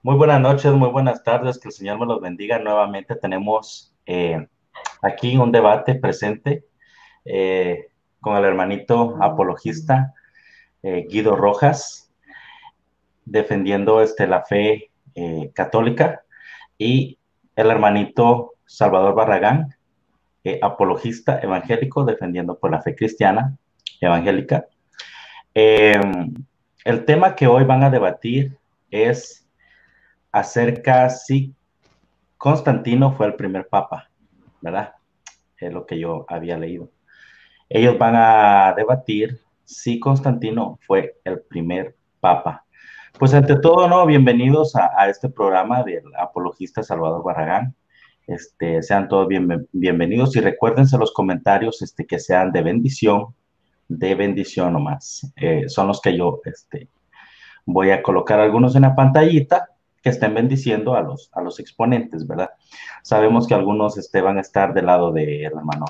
Muy buenas noches, muy buenas tardes, que el Señor me los bendiga. Nuevamente tenemos aquí un debate presente con el hermanito apologista Guido Rojas, defendiendo la fe católica, y el hermanito Salvador Barragán, apologista evangélico, defendiendo por la fe cristiana evangélica. Eh, el tema que hoy van a debatir es acerca si Constantino fue el primer papa, ¿verdad? Es lo que yo había leído. Ellos van a debatir si Constantino fue el primer papa. Pues ante todo, ¿no? Bienvenidos a este programa del apologista Salvador Barragán. Sean todos bienvenidos y recuérdense los comentarios que sean de bendición nomás. Son los que yo voy a colocar algunos en la pantallita que estén bendiciendo a los exponentes, ¿verdad? Sabemos que algunos van a estar del lado del hermano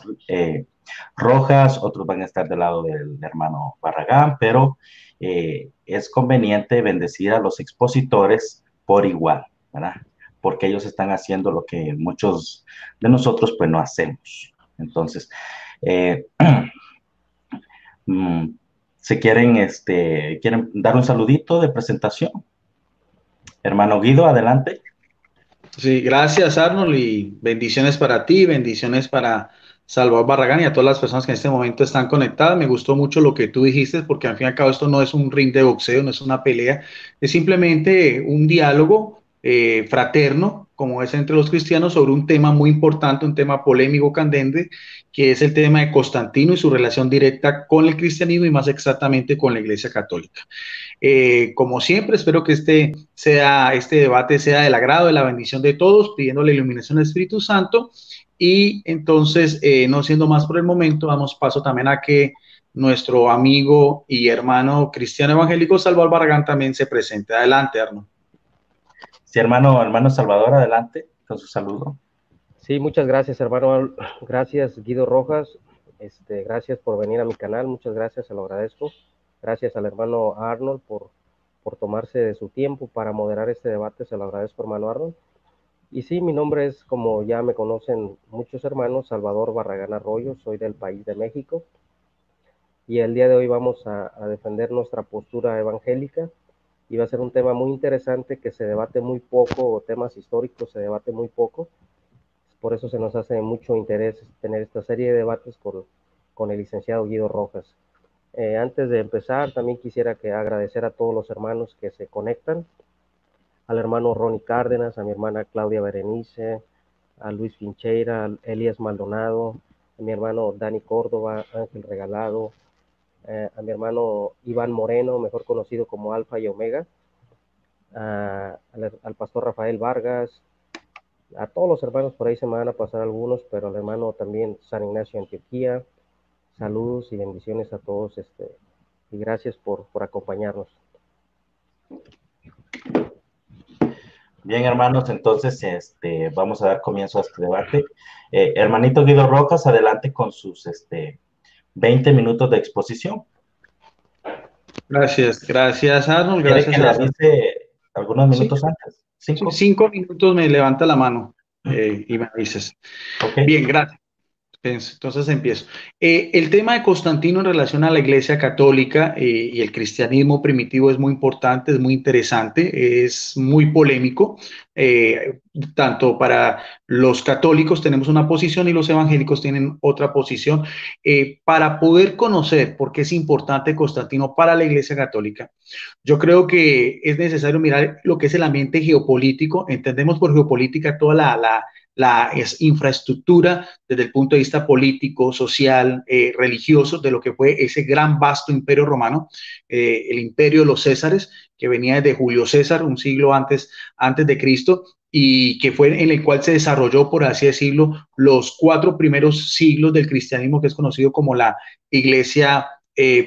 Rojas, otros van a estar del lado del hermano Barragán, pero es conveniente bendecir a los expositores por igual, ¿verdad? Porque ellos están haciendo lo que muchos de nosotros pues no hacemos. Entonces, eh, mm, si quieren dar un saludito de presentación. Hermano Guido, adelante. Sí, gracias Arnold y bendiciones para ti, bendiciones para Salvador Barragán y a todas las personas que en este momento están conectadas. Me gustó mucho lo que tú dijiste porque al fin y al cabo esto no es un ring de boxeo, no es una pelea, es simplemente un diálogo fraterno, como es entre los cristianos, sobre un tema muy importante, un tema polémico, candente, que es el tema de Constantino y su relación directa con el cristianismo y más exactamente con la Iglesia Católica. Como siempre, espero que este debate sea del agrado, de la bendición de todos, pidiendo la iluminación del Espíritu Santo. Y entonces, no siendo más por el momento, damos paso también a que nuestro amigo y hermano cristiano evangélico Salvador Barragán también se presente. Adelante, Arno. Sí, hermano Salvador, adelante con su saludo. Sí, muchas gracias, hermano. Gracias, Guido Rojas. Gracias por venir a mi canal. Muchas gracias, se lo agradezco. Gracias al hermano Arnold por tomarse de su tiempo para moderar este debate. Se lo agradezco, hermano Arnold. Y sí, mi nombre es, como ya me conocen muchos hermanos, Salvador Barragán Arroyo. Soy del país de México. Y el día de hoy vamos a defender nuestra postura evangélica. Y va a ser un tema muy interesante que se debate muy poco, o temas históricos se debate muy poco. Por eso se nos hace de mucho interés tener esta serie de debates con el licenciado Guido Rojas. Antes de empezar, también quisiera agradecer a todos los hermanos que se conectan, al hermano Ronnie Cárdenas, a mi hermana Claudia Berenice, a Luis Fincheira, a Elías Maldonado, a mi hermano Dani Córdoba, Ángel Regalado, a mi hermano Iván Moreno, mejor conocido como Alfa y Omega, al pastor Rafael Vargas, a todos los hermanos. Por ahí se me van a pasar algunos, pero al hermano también San Ignacio Antioquía, saludos y bendiciones a todos, y gracias por acompañarnos. Bien, hermanos, entonces vamos a dar comienzo a este debate. Hermanito Guido Rojas, adelante con sus 20 minutos de exposición. Gracias Arnold, ¿Quiere que gracias le a... avise algunos Sí, minutos antes? sí, ¿5? 5 minutos me levanta la mano y me avisas. Ok. Bien, gracias. Entonces empiezo. El tema de Constantino en relación a la Iglesia Católica y el cristianismo primitivo es muy importante, es muy interesante, es muy polémico. eh, Tanto para los católicos tenemos una posición y los evangélicos tienen otra posición. Para poder conocer por qué es importante Constantino para la Iglesia Católica, yo creo que es necesario mirar lo que es el ambiente geopolítico. Entendemos por geopolítica toda la infraestructura desde el punto de vista político, social, religioso, de lo que fue ese gran vasto imperio romano, el imperio de los Césares, que venía desde Julio César, un siglo antes de Cristo, y que fue en el cual se desarrolló, por así decirlo, los 4 primeros siglos del cristianismo, que es conocido como la iglesia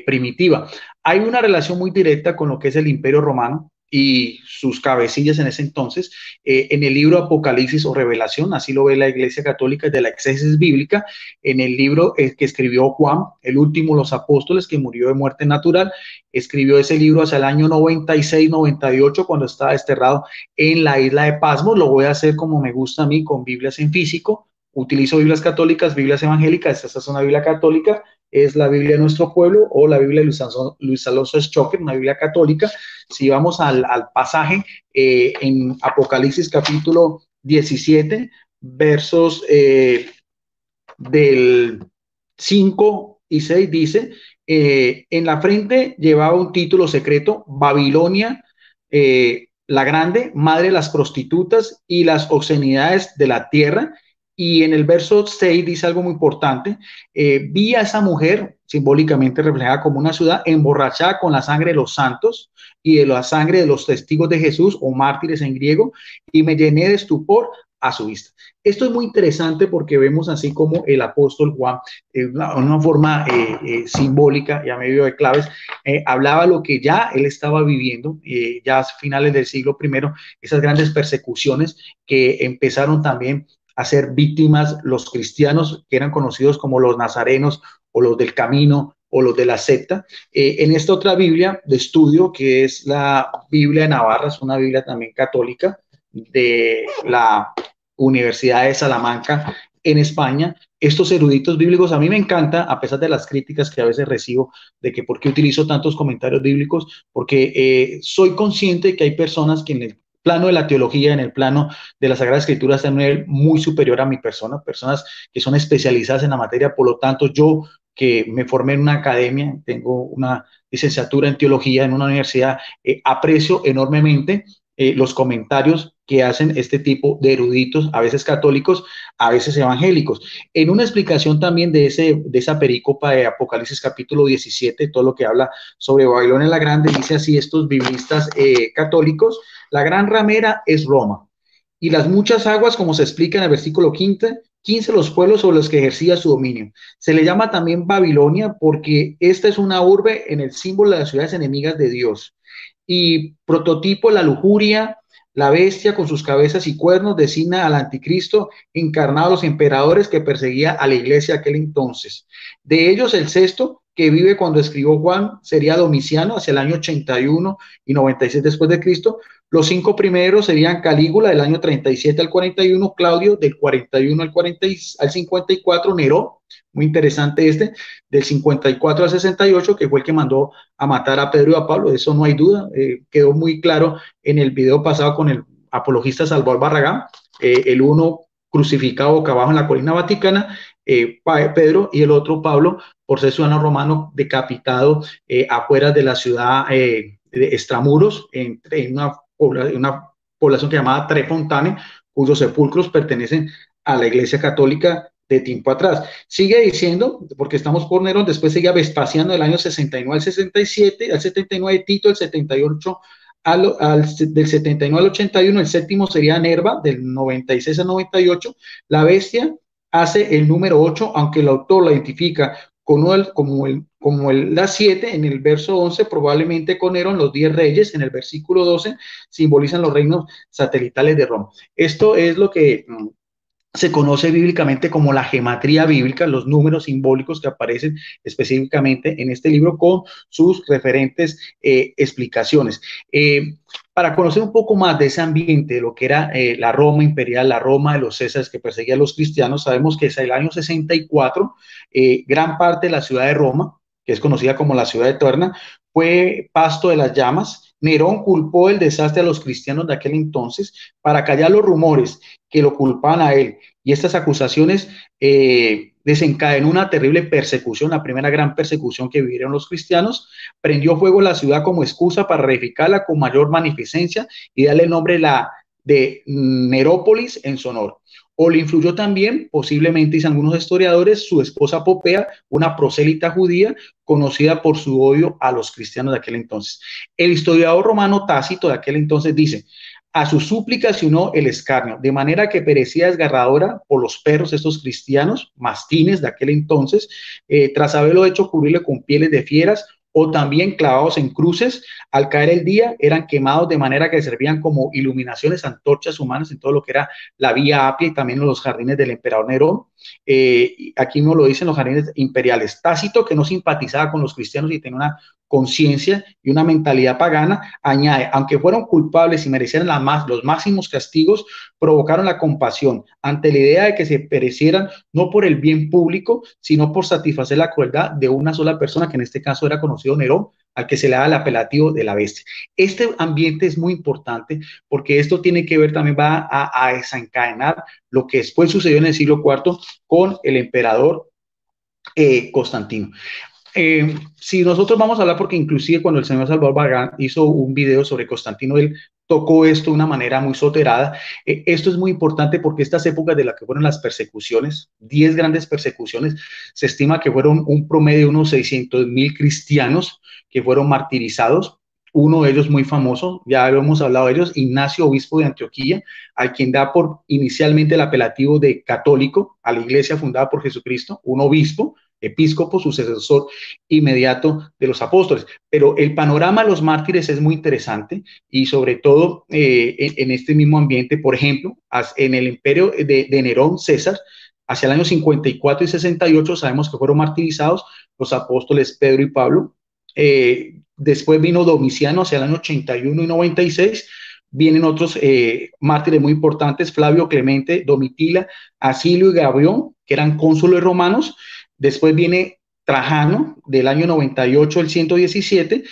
primitiva. Hay una relación muy directa con lo que es el imperio romano, y sus cabecillas en ese entonces, en el libro Apocalipsis o Revelación, así lo ve la Iglesia Católica de la exégesis bíblica, en el libro que escribió Juan, el último de los apóstoles que murió de muerte natural, escribió ese libro hacia el año 96-98 cuando estaba desterrado en la isla de Pasmos. Lo voy a hacer como me gusta a mí, con Biblias en físico. Utilizo Biblias católicas, Biblias evangélicas. Esta es una Biblia católica, es la Biblia de nuestro pueblo, o la Biblia de Luis Alonso Schocker, una Biblia católica. Si vamos al pasaje en Apocalipsis capítulo 17, versos del 5 y 6, dice, en la frente llevaba un título secreto: Babilonia, la grande, madre de las prostitutas y las obscenidades de la tierra. Y en el verso 6 dice algo muy importante: vi a esa mujer, simbólicamente reflejada como una ciudad, emborrachada con la sangre de los santos y de la sangre de los testigos de Jesús, o mártires en griego, y me llené de estupor a su vista. Esto es muy interesante porque vemos así como el apóstol Juan, una forma simbólica y a medio de claves, hablaba lo que ya él estaba viviendo, ya a finales del siglo I, esas grandes persecuciones que empezaron también a ser víctimas los cristianos, que eran conocidos como los nazarenos o los del camino o los de la secta. En esta otra Biblia de estudio, que es la Biblia de Navarra, es una Biblia también católica de la Universidad de Salamanca en España, estos eruditos bíblicos, a mí me encanta, a pesar de las críticas que a veces recibo de que por qué utilizo tantos comentarios bíblicos, porque soy consciente de que hay personas que en el plano de la teología, en el plano de la Sagrada Escritura, están a un nivel muy superior a mi persona, personas que son especializadas en la materia. Por lo tanto, yo, que me formé en una academia, tengo una licenciatura en teología en una universidad, aprecio enormemente los comentarios que hacen este tipo de eruditos, a veces católicos, a veces evangélicos. En una explicación también de esa perícopa de Apocalipsis capítulo 17, todo lo que habla sobre Babilonia la Grande, dice así estos biblistas católicos: la gran ramera es Roma, y las muchas aguas, como se explica en el versículo 15, los pueblos sobre los que ejercía su dominio. Se le llama también Babilonia porque esta es una urbe en el símbolo de las ciudades enemigas de Dios, y prototipo la lujuria. La bestia con sus cabezas y cuernos designa al anticristo encarnado a los emperadores que perseguía a la iglesia aquel entonces. De ellos, el sexto, que vive cuando escribió Juan, sería Domiciano, hacia el año 81 y 96 después de Cristo. Los 5 primeros serían Calígula, del año 37 al 41, Claudio, del 41 al 54, Nerón, muy interesante del 54 al 68, que fue el que mandó a matar a Pedro y a Pablo, de eso no hay duda, quedó muy claro en el video pasado con el apologista Salvador Barragán, el uno crucificado boca abajo en la colina vaticana, Pedro, y el otro Pablo, por ser ciudadano romano, decapitado afuera de la ciudad de Extramuros, en una población que llamaba Trefontane, cuyos sepulcros pertenecen a la Iglesia Católica de tiempo atrás. Sigue diciendo, porque estamos por Nerón, después seguía Vespasiano del año 69 al 67, al 79 Tito, el 78 del 79 al 81, el séptimo sería Nerva, del 96 al 98, la bestia hace el número 8, aunque el autor la identifica como la 7 en el verso 11, probablemente con Nerón, los 10 reyes en el versículo 12, simbolizan los reinos satelitales de Roma. Esto es lo que se conoce bíblicamente como la gematría bíblica, los números simbólicos que aparecen específicamente en este libro con sus referentes explicaciones. Para conocer un poco más de ese ambiente, de lo que era la Roma imperial, la Roma de los Césares que perseguía a los cristianos, sabemos que hacia el año 64, gran parte de la ciudad de Roma, que es conocida como la ciudad eterna, fue pasto de las llamas. Nerón culpó el desastre a los cristianos de aquel entonces para callar los rumores que lo culpaban a él. Y estas acusaciones desencadenó una terrible persecución, la primera gran persecución que vivieron los cristianos. Prendió fuego la ciudad como excusa para reedificarla con mayor magnificencia y darle el nombre de Nerópolis en su honor. O le influyó también, posiblemente, dicen algunos historiadores, su esposa Popea, una prosélita judía conocida por su odio a los cristianos de aquel entonces. El historiador romano Tácito de aquel entonces dice: a sus súplicas se unió el escarnio, de manera que perecía desgarradora por los perros estos cristianos, mastines de aquel entonces, tras haberlo hecho cubrirle con pieles de fieras, o también clavados en cruces. Al caer el día eran quemados de manera que servían como iluminaciones, antorchas humanas en todo lo que era la Vía Apia y también en los jardines del emperador Nerón. Aquí no lo dicen los jardines imperiales. Tácito, que no simpatizaba con los cristianos y tenía una conciencia y una mentalidad pagana, añade, aunque fueron culpables y merecieran los máximos castigos, provocaron la compasión ante la idea de que se perecieran no por el bien público, sino por satisfacer la crueldad de una sola persona, que en este caso era conocido Nerón, al que se le da el apelativo de la bestia. Este ambiente es muy importante porque esto tiene que ver, también va a desencadenar lo que después sucedió en el siglo IV con el emperador Constantino. Si nosotros vamos a hablar, porque inclusive cuando el señor Salvador Barragán hizo un video sobre Constantino, él tocó esto de una manera muy soterada. Esto es muy importante porque estas épocas de las que fueron las persecuciones, 10 grandes persecuciones, se estima que fueron un promedio de unos 600,000 cristianos que fueron martirizados. Uno de ellos muy famoso, ya hemos hablado de ellos, Ignacio, obispo de Antioquía, al quien da por inicialmente el apelativo de católico a la iglesia fundada por Jesucristo, un obispo, episcopo, sucesor inmediato de los apóstoles. Pero el panorama de los mártires es muy interesante y sobre todo en este mismo ambiente, por ejemplo, en el imperio de Nerón, César, hacia el año 54 y 68 sabemos que fueron martirizados los apóstoles Pedro y Pablo. Después vino Domiciano hacia el año 81 y 96. Vienen otros mártires muy importantes, Flavio Clemente, Domitila, Asilio y Gabrión, que eran cónsules romanos. Después viene Trajano, del año 98 al 117.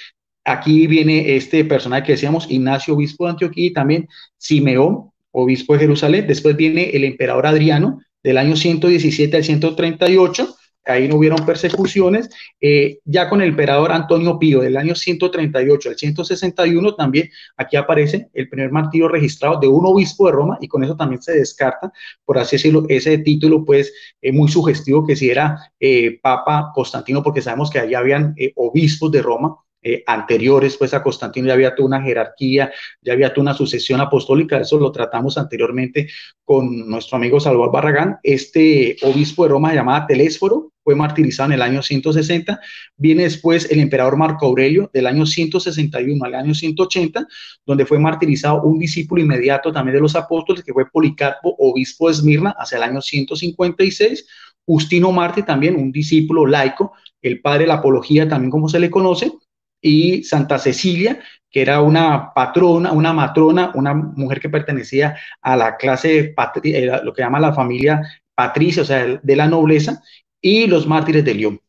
Aquí viene este personaje que decíamos, Ignacio, obispo de Antioquía, y también Simeón, obispo de Jerusalén. Después viene el emperador Adriano, del año 117 al 138. Ahí no hubieron persecuciones. Ya con el emperador Antonio Pío, del año 138 al 161, también aquí aparece el primer martirio registrado de un obispo de Roma, y con eso también se descarta, por así decirlo, ese título pues muy sugestivo que si era Papa Constantino, porque sabemos que allí habían obispos de Roma anteriores pues a Constantino, ya había toda una jerarquía, ya había toda una sucesión apostólica. Eso lo tratamos anteriormente con nuestro amigo Salvador Barragán. Este obispo de Roma, llamado Telésforo, fue martirizado en el año 160. Viene después el emperador Marco Aurelio, del año 161 al año 180, donde fue martirizado un discípulo inmediato también de los apóstoles, que fue Policarpo, obispo de Esmirna, hacia el año 156. Justino Mártir, también un discípulo laico, el padre de la apología, también como se le conoce. Y Santa Cecilia, que era una patrona, una matrona, una mujer que pertenecía a la clase, lo que llama la familia patricia, o sea, de la nobleza, y los mártires de Lyon.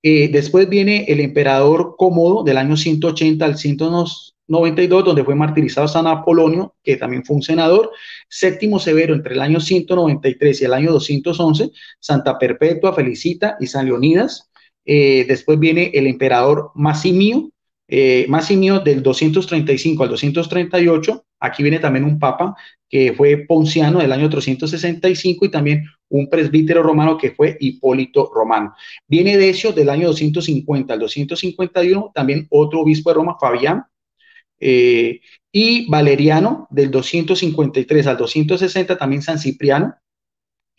Después viene el emperador Cómodo, del año 180 al 192, donde fue martirizado San Apolonio, que también fue un senador. Séptimo Severo, entre el año 193 y el año 211, Santa Perpetua, Felicita y San Leonidas. Después viene el emperador Masimio, del 235 al 238. Aquí viene también un papa que fue Ponciano, del año 365, y también un presbítero romano que fue Hipólito Romano. Viene Decio, del año 250 al 251, también otro obispo de Roma, Fabián. Y Valeriano, del 253 al 260, también San Cipriano.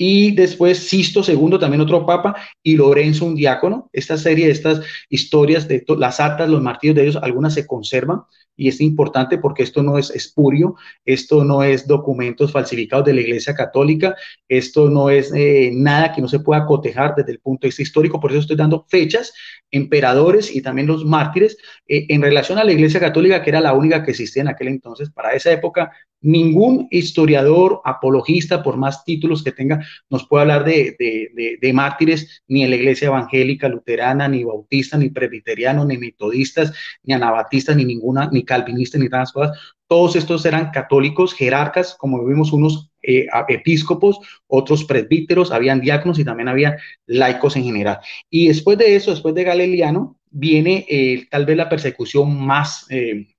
Y después Sisto II, también otro papa, y Lorenzo, un diácono. Esta serie de estas historias, de las actas, los martirios de ellos, algunas se conservan, y es importante porque esto no es espurio, esto no es documentos falsificados de la Iglesia Católica, esto no es nada que no se pueda cotejar desde el punto de vista histórico. Por eso estoy dando fechas, emperadores y también los mártires en relación a la Iglesia Católica, que era la única que existía en aquel entonces. Para esa época, ningún historiador, apologista, por más títulos que tenga, nos puede hablar de mártires, ni en la iglesia evangélica, luterana, ni bautista, ni presbiteriano, ni metodistas, ni anabatistas, ni ninguna, ni calvinista, ni tantas cosas. Todos estos eran católicos, jerarcas, como vimos, unos episcopos, otros presbíteros, habían diáconos y también había laicos en general. Y después de eso, después de Galeriano, viene tal vez la persecución más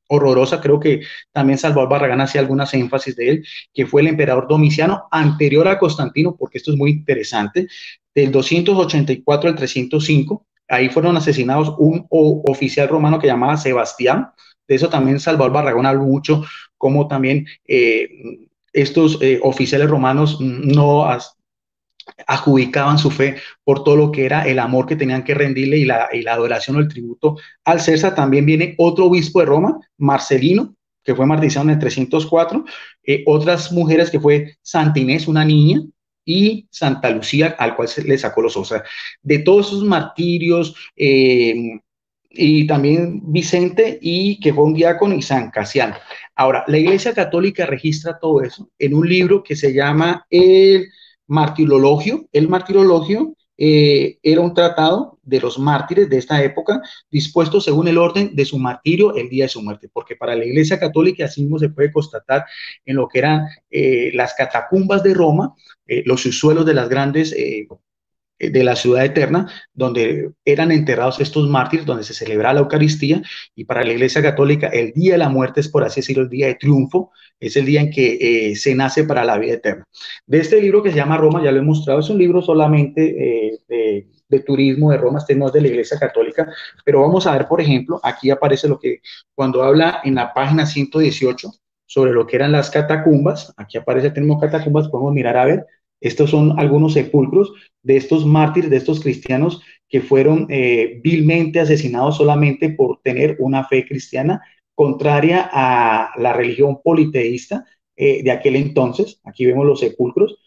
horrorosa. Creo que también Salvador Barragán hacía algunas énfasis de él, que fue el emperador Domiciano, anterior a Constantino, porque esto es muy interesante, del 284 al 305. Ahí fueron asesinados un oficial romano que llamaba Sebastián. De eso también Salvador Barragán habló mucho, como también estos oficiales romanos no adjudicaban su fe por todo lo que era el amor que tenían que rendirle y la adoración o el tributo al César. También viene otro obispo de Roma, Marcelino, que fue martirizado en el 304, otras mujeres que fue Santa Inés, una niña, y Santa Lucía, al cual se le sacó los ojos. O sea, de todos esos martirios, y también Vicente, y que fue un diácono, y San Casiano. Ahora, la Iglesia Católica registra todo eso en un libro que se llama el Martirologio. El Martirologio era un tratado de los mártires de esta época, dispuesto según el orden de su martirio el día de su muerte, porque para la Iglesia Católica así mismo se puede constatar en lo que eran las catacumbas de Roma, los subsuelos de las grandes de la ciudad eterna, donde eran enterrados estos mártires, donde se celebraba la Eucaristía, y para la Iglesia Católica el día de la muerte es, por así decirlo, el día de triunfo, es el día en que se nace para la vida eterna. De este libro que se llama Roma, ya lo he mostrado, es un libro solamente de turismo de Roma, este no es de la Iglesia Católica, pero vamos a ver, por ejemplo, aquí aparece lo que, cuando habla en la página 118, sobre lo que eran las catacumbas, aquí aparece el término catacumbas, podemos mirar a ver, estos son algunos sepulcros de estos mártires, de estos cristianos que fueron vilmente asesinados solamente por tener una fe cristiana contraria a la religión politeísta de aquel entonces. Aquí vemos los sepulcros.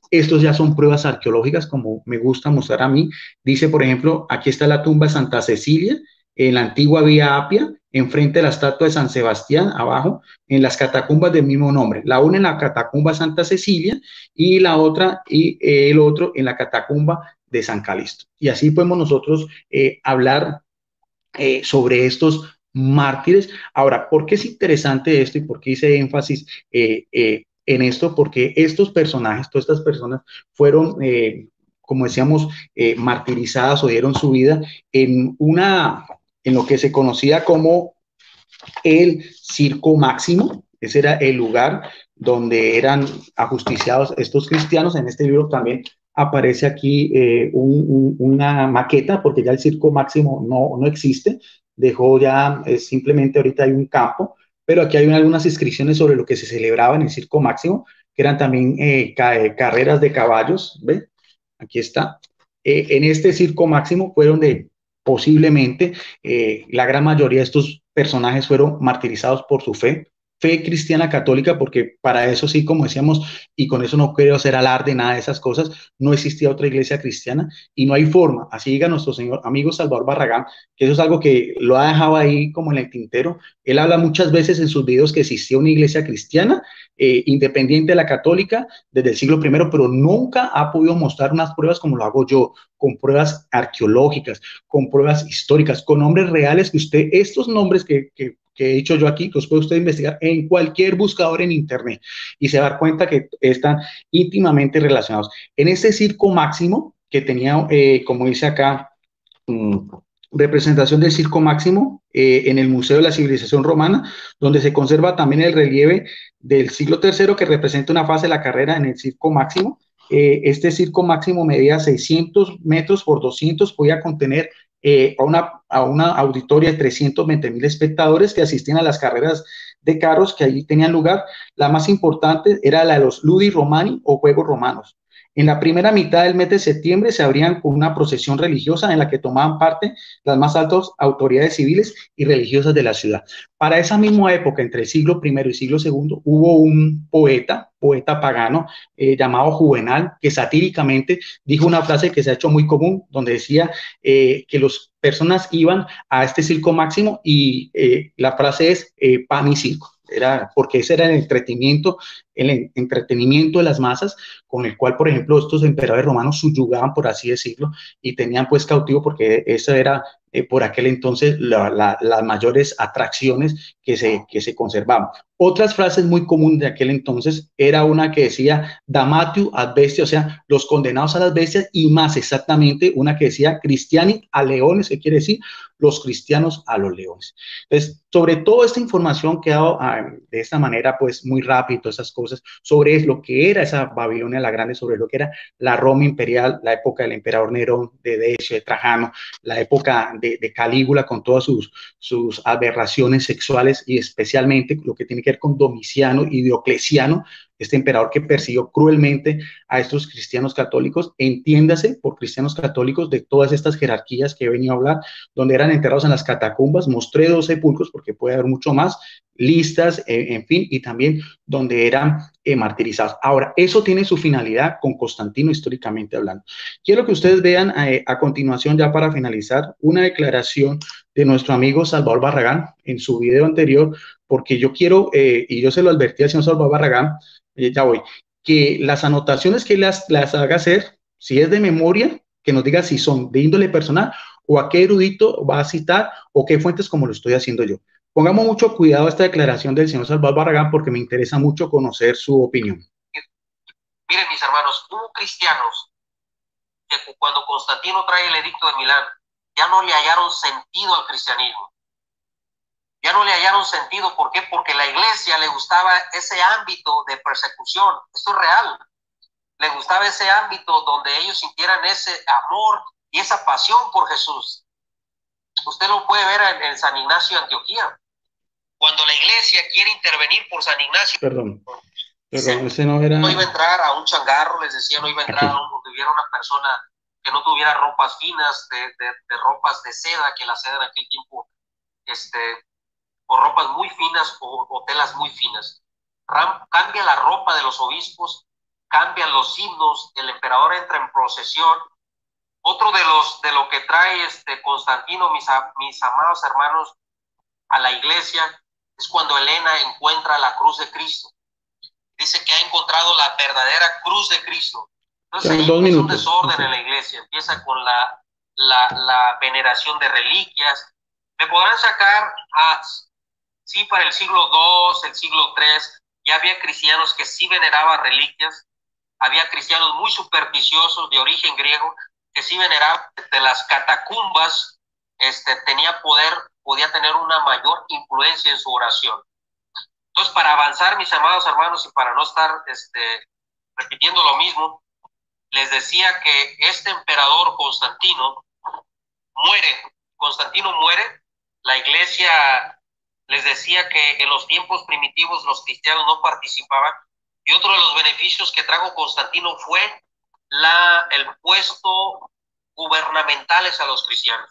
Estos ya son pruebas arqueológicas, como me gusta mostrar a mí. Dice, por ejemplo, aquí está la tumba de Santa Cecilia, en la antigua Vía Apia, enfrente de la estatua de San Sebastián, abajo, en las catacumbas del mismo nombre. La una en la catacumba Santa Cecilia y la otra y el otro en la catacumba de San Calixto. Y así podemos nosotros hablar sobre estos mártires. Ahora, ¿por qué es interesante esto y por qué hice énfasis en esto? Porque estos personajes, todas estas personas fueron, como decíamos, martirizadas o dieron su vida en lo que se conocía como el Circo Máximo. Ese era el lugar donde eran ajusticiados estos cristianos. En este libro también aparece aquí una maqueta, porque ya el Circo Máximo no existe, dejó ya, simplemente ahorita hay un campo, pero aquí hay algunas inscripciones sobre lo que se celebraba en el Circo Máximo, que eran también carreras de caballos, ¿ve? Aquí está. En este Circo Máximo fue donde posiblemente la gran mayoría de estos personajes fueron martirizados por su fe cristiana católica, porque para eso sí, como decíamos, y con eso no quiero hacer alarde, nada de esas cosas, no existía otra iglesia cristiana y no hay forma, así diga nuestro señor amigo Salvador Barragán, que eso es algo que lo ha dejado ahí como en el tintero. Él habla muchas veces en sus videos que existía una iglesia cristiana independiente de la católica desde el siglo I, pero nunca ha podido mostrar unas pruebas como lo hago yo, con pruebas arqueológicas, con pruebas históricas, con nombres reales que usted, estos nombres que he dicho yo aquí, que os puede usted investigar en cualquier buscador en internet y se va a dar cuenta que están íntimamente relacionados. En este Circo Máximo, que tenía, como dice acá, representación del Circo Máximo en el Museo de la Civilización Romana, donde se conserva también el relieve del siglo III que representa una fase de la carrera en el Circo Máximo. Este Circo Máximo medía 600 metros por 200, podía contener a una auditoria de 320,000 espectadores que asistían a las carreras de carros que allí tenían lugar. La más importante era la de los Ludi Romani o Juegos Romanos. En la primera mitad del mes de septiembre se abrían con una procesión religiosa en la que tomaban parte las más altas autoridades civiles y religiosas de la ciudad. Para esa misma época, entre el siglo I y el siglo II, hubo un poeta pagano llamado Juvenal, que satíricamente dijo una frase que se ha hecho muy común, donde decía que las personas iban a este Circo Máximo y la frase es pan y circo. Era porque ese era el entretenimiento de las masas, con el cual, por ejemplo, estos emperadores romanos subyugaban, por así decirlo, y tenían pues cautivo, porque eso era por aquel entonces las mayores atracciones que se conservaban. Otras frases muy comunes de aquel entonces era una que decía Damnatio ad bestia, o sea, los condenados a las bestias, y más exactamente una que decía Christiani a leones, que quiere decir los cristianos a los leones. Entonces, sobre toda esta información que he dado de esta manera, pues muy rápido, todas esas cosas, sobre lo que era esa Babilonia la Grande, sobre lo que era la Roma imperial, la época del emperador Nerón, de Decio, de Trajano, la época de Calígula con todas sus aberraciones sexuales y especialmente lo que tiene que que ver con Domiciano y Diocleciano, este emperador que persiguió cruelmente a estos cristianos católicos, entiéndase por cristianos católicos de todas estas jerarquías que he venido a hablar, donde eran enterrados en las catacumbas. Mostré 2 sepulcros, porque puede haber mucho más, listas, en fin, y también donde eran martirizados. Ahora, eso tiene su finalidad con Constantino históricamente hablando. Quiero que ustedes vean a continuación, ya para finalizar, una declaración de nuestro amigo Salvador Barragán en su video anterior, porque yo quiero, y yo se lo advertí al señor Salvador Barragán, ya voy, que las anotaciones que las haga hacer, si es de memoria, que nos diga si son de índole personal o a qué erudito va a citar o qué fuentes, como lo estoy haciendo yo. Pongamos mucho cuidado a esta declaración del señor Salvador Barragán, porque me interesa mucho conocer su opinión. Miren, mis hermanos, hubo cristianos que cuando Constantino trae el edicto de Milán, ya no le hallaron sentido al cristianismo. Ya no le hallaron sentido. ¿Por qué? Porque la iglesia le gustaba ese ámbito de persecución. Esto es real. Le gustaba ese ámbito donde ellos sintieran ese amor y esa pasión por Jesús. Usted lo puede ver en San Ignacio de Antioquía. Cuando la iglesia quiere intervenir por San Ignacio. Perdón, ese no era. No iba a entrar a un changarro, les decía, no iba a entrar a donde hubiera una persona que no tuviera ropas finas, de ropas de seda, que la seda en aquel tiempo, o ropas muy finas o telas muy finas. Cambia la ropa de los obispos, cambian los himnos, el emperador entra en procesión. Otro de lo que trae Constantino, mis amados hermanos, a la iglesia, es cuando Elena encuentra la cruz de Cristo. Dice que ha encontrado la verdadera cruz de Cristo. Entonces ahí empieza un desorden en la iglesia. Empieza con la veneración de reliquias. Me podrán sacar sí, para el siglo II, el siglo III, ya había cristianos que sí veneraban reliquias. Había cristianos muy supersticiosos de origen griego que sí veneraban de las catacumbas. Podía tener una mayor influencia en su oración. Entonces, para avanzar, mis amados hermanos, y para no estar repitiendo lo mismo, les decía que este emperador Constantino muere. Constantino muere. La iglesia, les decía que en los tiempos primitivos los cristianos no participaban. Y otro de los beneficios que trajo Constantino fue el puesto gubernamentales a los cristianos.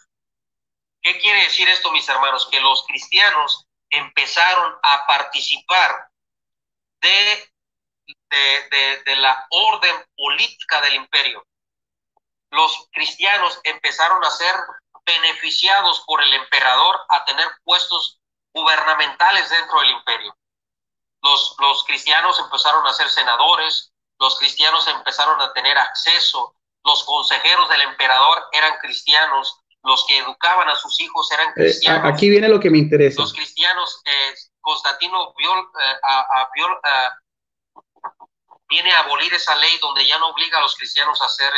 ¿Qué quiere decir esto, mis hermanos? Que los cristianos empezaron a participar de la orden política del imperio. Los cristianos empezaron a ser beneficiados por el emperador a tener puestos gubernamentales dentro del imperio. Los cristianos empezaron a ser senadores, los cristianos empezaron a tener acceso, los consejeros del emperador eran cristianos, los que educaban a sus hijos eran cristianos. Aquí viene lo que me interesa. Los cristianos, Constantino viene a abolir esa ley donde ya no obliga a los cristianos a hacer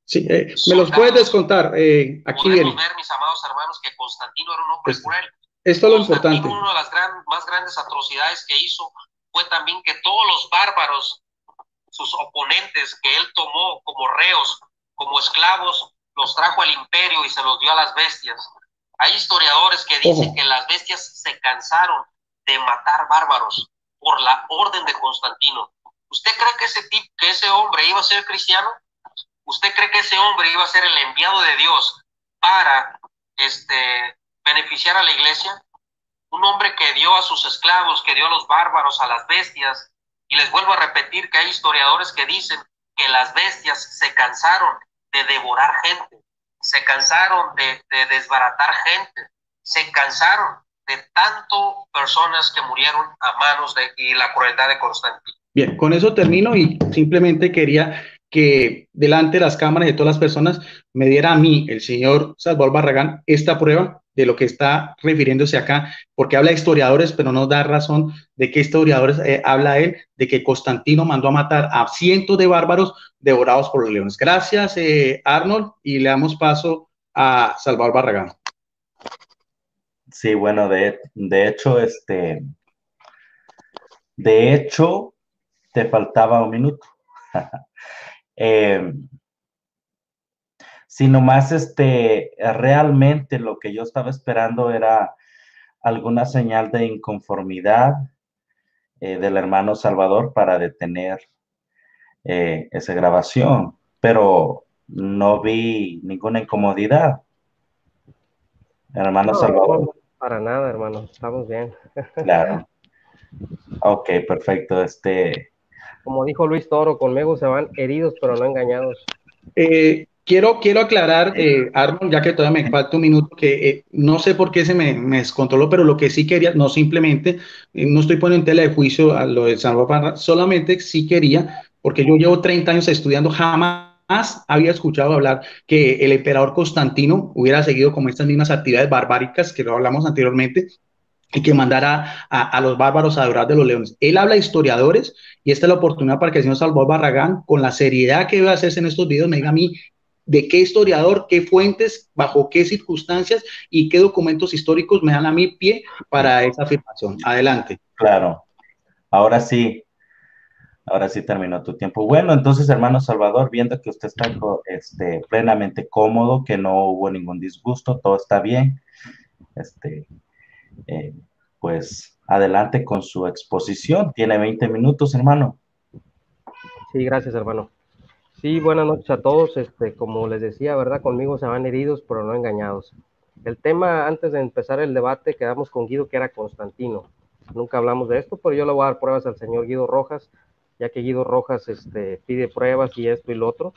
Sí, me los puedes descontar. Aquí viene. Podemos ver, mis amados hermanos, que Constantino era un hombre cruel. Esto es lo importante. Una de las más grandes atrocidades que hizo fue también que todos los bárbaros, sus oponentes que él tomó como reos, como esclavos, los trajo al imperio y se los dio a las bestias. Hay historiadores que dicen que las bestias se cansaron de matar bárbaros por la orden de Constantino. ¿Usted cree que ese hombre iba a ser cristiano? ¿Usted cree que ese hombre iba a ser el enviado de Dios para beneficiar a la iglesia? Un hombre que dio a sus esclavos, que dio a los bárbaros, a las bestias. Y les vuelvo a repetir que hay historiadores que dicen que las bestias se cansaron de devorar gente, se cansaron de desbaratar gente, se cansaron de tanto personas que murieron a manos y la crueldad de Constantino. Bien, con eso termino y simplemente quería que delante de las cámaras de todas las personas me diera a mí, el señor Salvador Barragán, esta prueba de lo que está refiriéndose acá, porque habla de historiadores, pero no da razón de qué historiadores habla él, de que Constantino mandó a matar a cientos de bárbaros devorados por los leones. Gracias, Arnold, y le damos paso a Salvador Barragán. Sí, bueno, de hecho, te faltaba un minuto. Si nomás realmente lo que yo estaba esperando era alguna señal de inconformidad del hermano Salvador para detener esa grabación, pero no vi ninguna incomodidad, hermano No, Salvador. no, para nada, hermano, estamos bien. Claro. Ok, perfecto. Como dijo Luis Toro, conmigo se van heridos pero no engañados. Quiero aclarar, Arnold, ya que todavía me falta un minuto, que no sé por qué me descontroló, pero lo que sí quería, no simplemente, no estoy poniendo en tela de juicio a lo de San Juan, solamente sí quería, porque yo llevo 30 años estudiando, jamás había escuchado hablar que el emperador Constantino hubiera seguido como estas mismas actividades barbáricas que lo hablamos anteriormente, y que mandara a los bárbaros a adorar de los leones. Él habla de historiadores y esta es la oportunidad para que el señor Salvador Barragán, con la seriedad que debe hacerse en estos videos, me diga a mí de qué historiador, qué fuentes, bajo qué circunstancias y qué documentos históricos me dan a mí pie para esa afirmación. Adelante. Claro, ahora sí, ahora sí terminó tu tiempo. Bueno, entonces, hermano Salvador, viendo que usted está plenamente cómodo, que no hubo ningún disgusto, todo está bien, este, eh, pues adelante con su exposición. Tiene 20 minutos, hermano. Sí, gracias, hermano. Sí, buenas noches a todos. Como les decía, ¿verdad? Conmigo se van heridos, pero no engañados. El tema, antes de empezar el debate, quedamos con Guido, que era Constantino. Nunca hablamos de esto, pero yo le voy a dar pruebas al señor Guido Rojas, ya que Guido Rojas pide pruebas y esto y lo otro.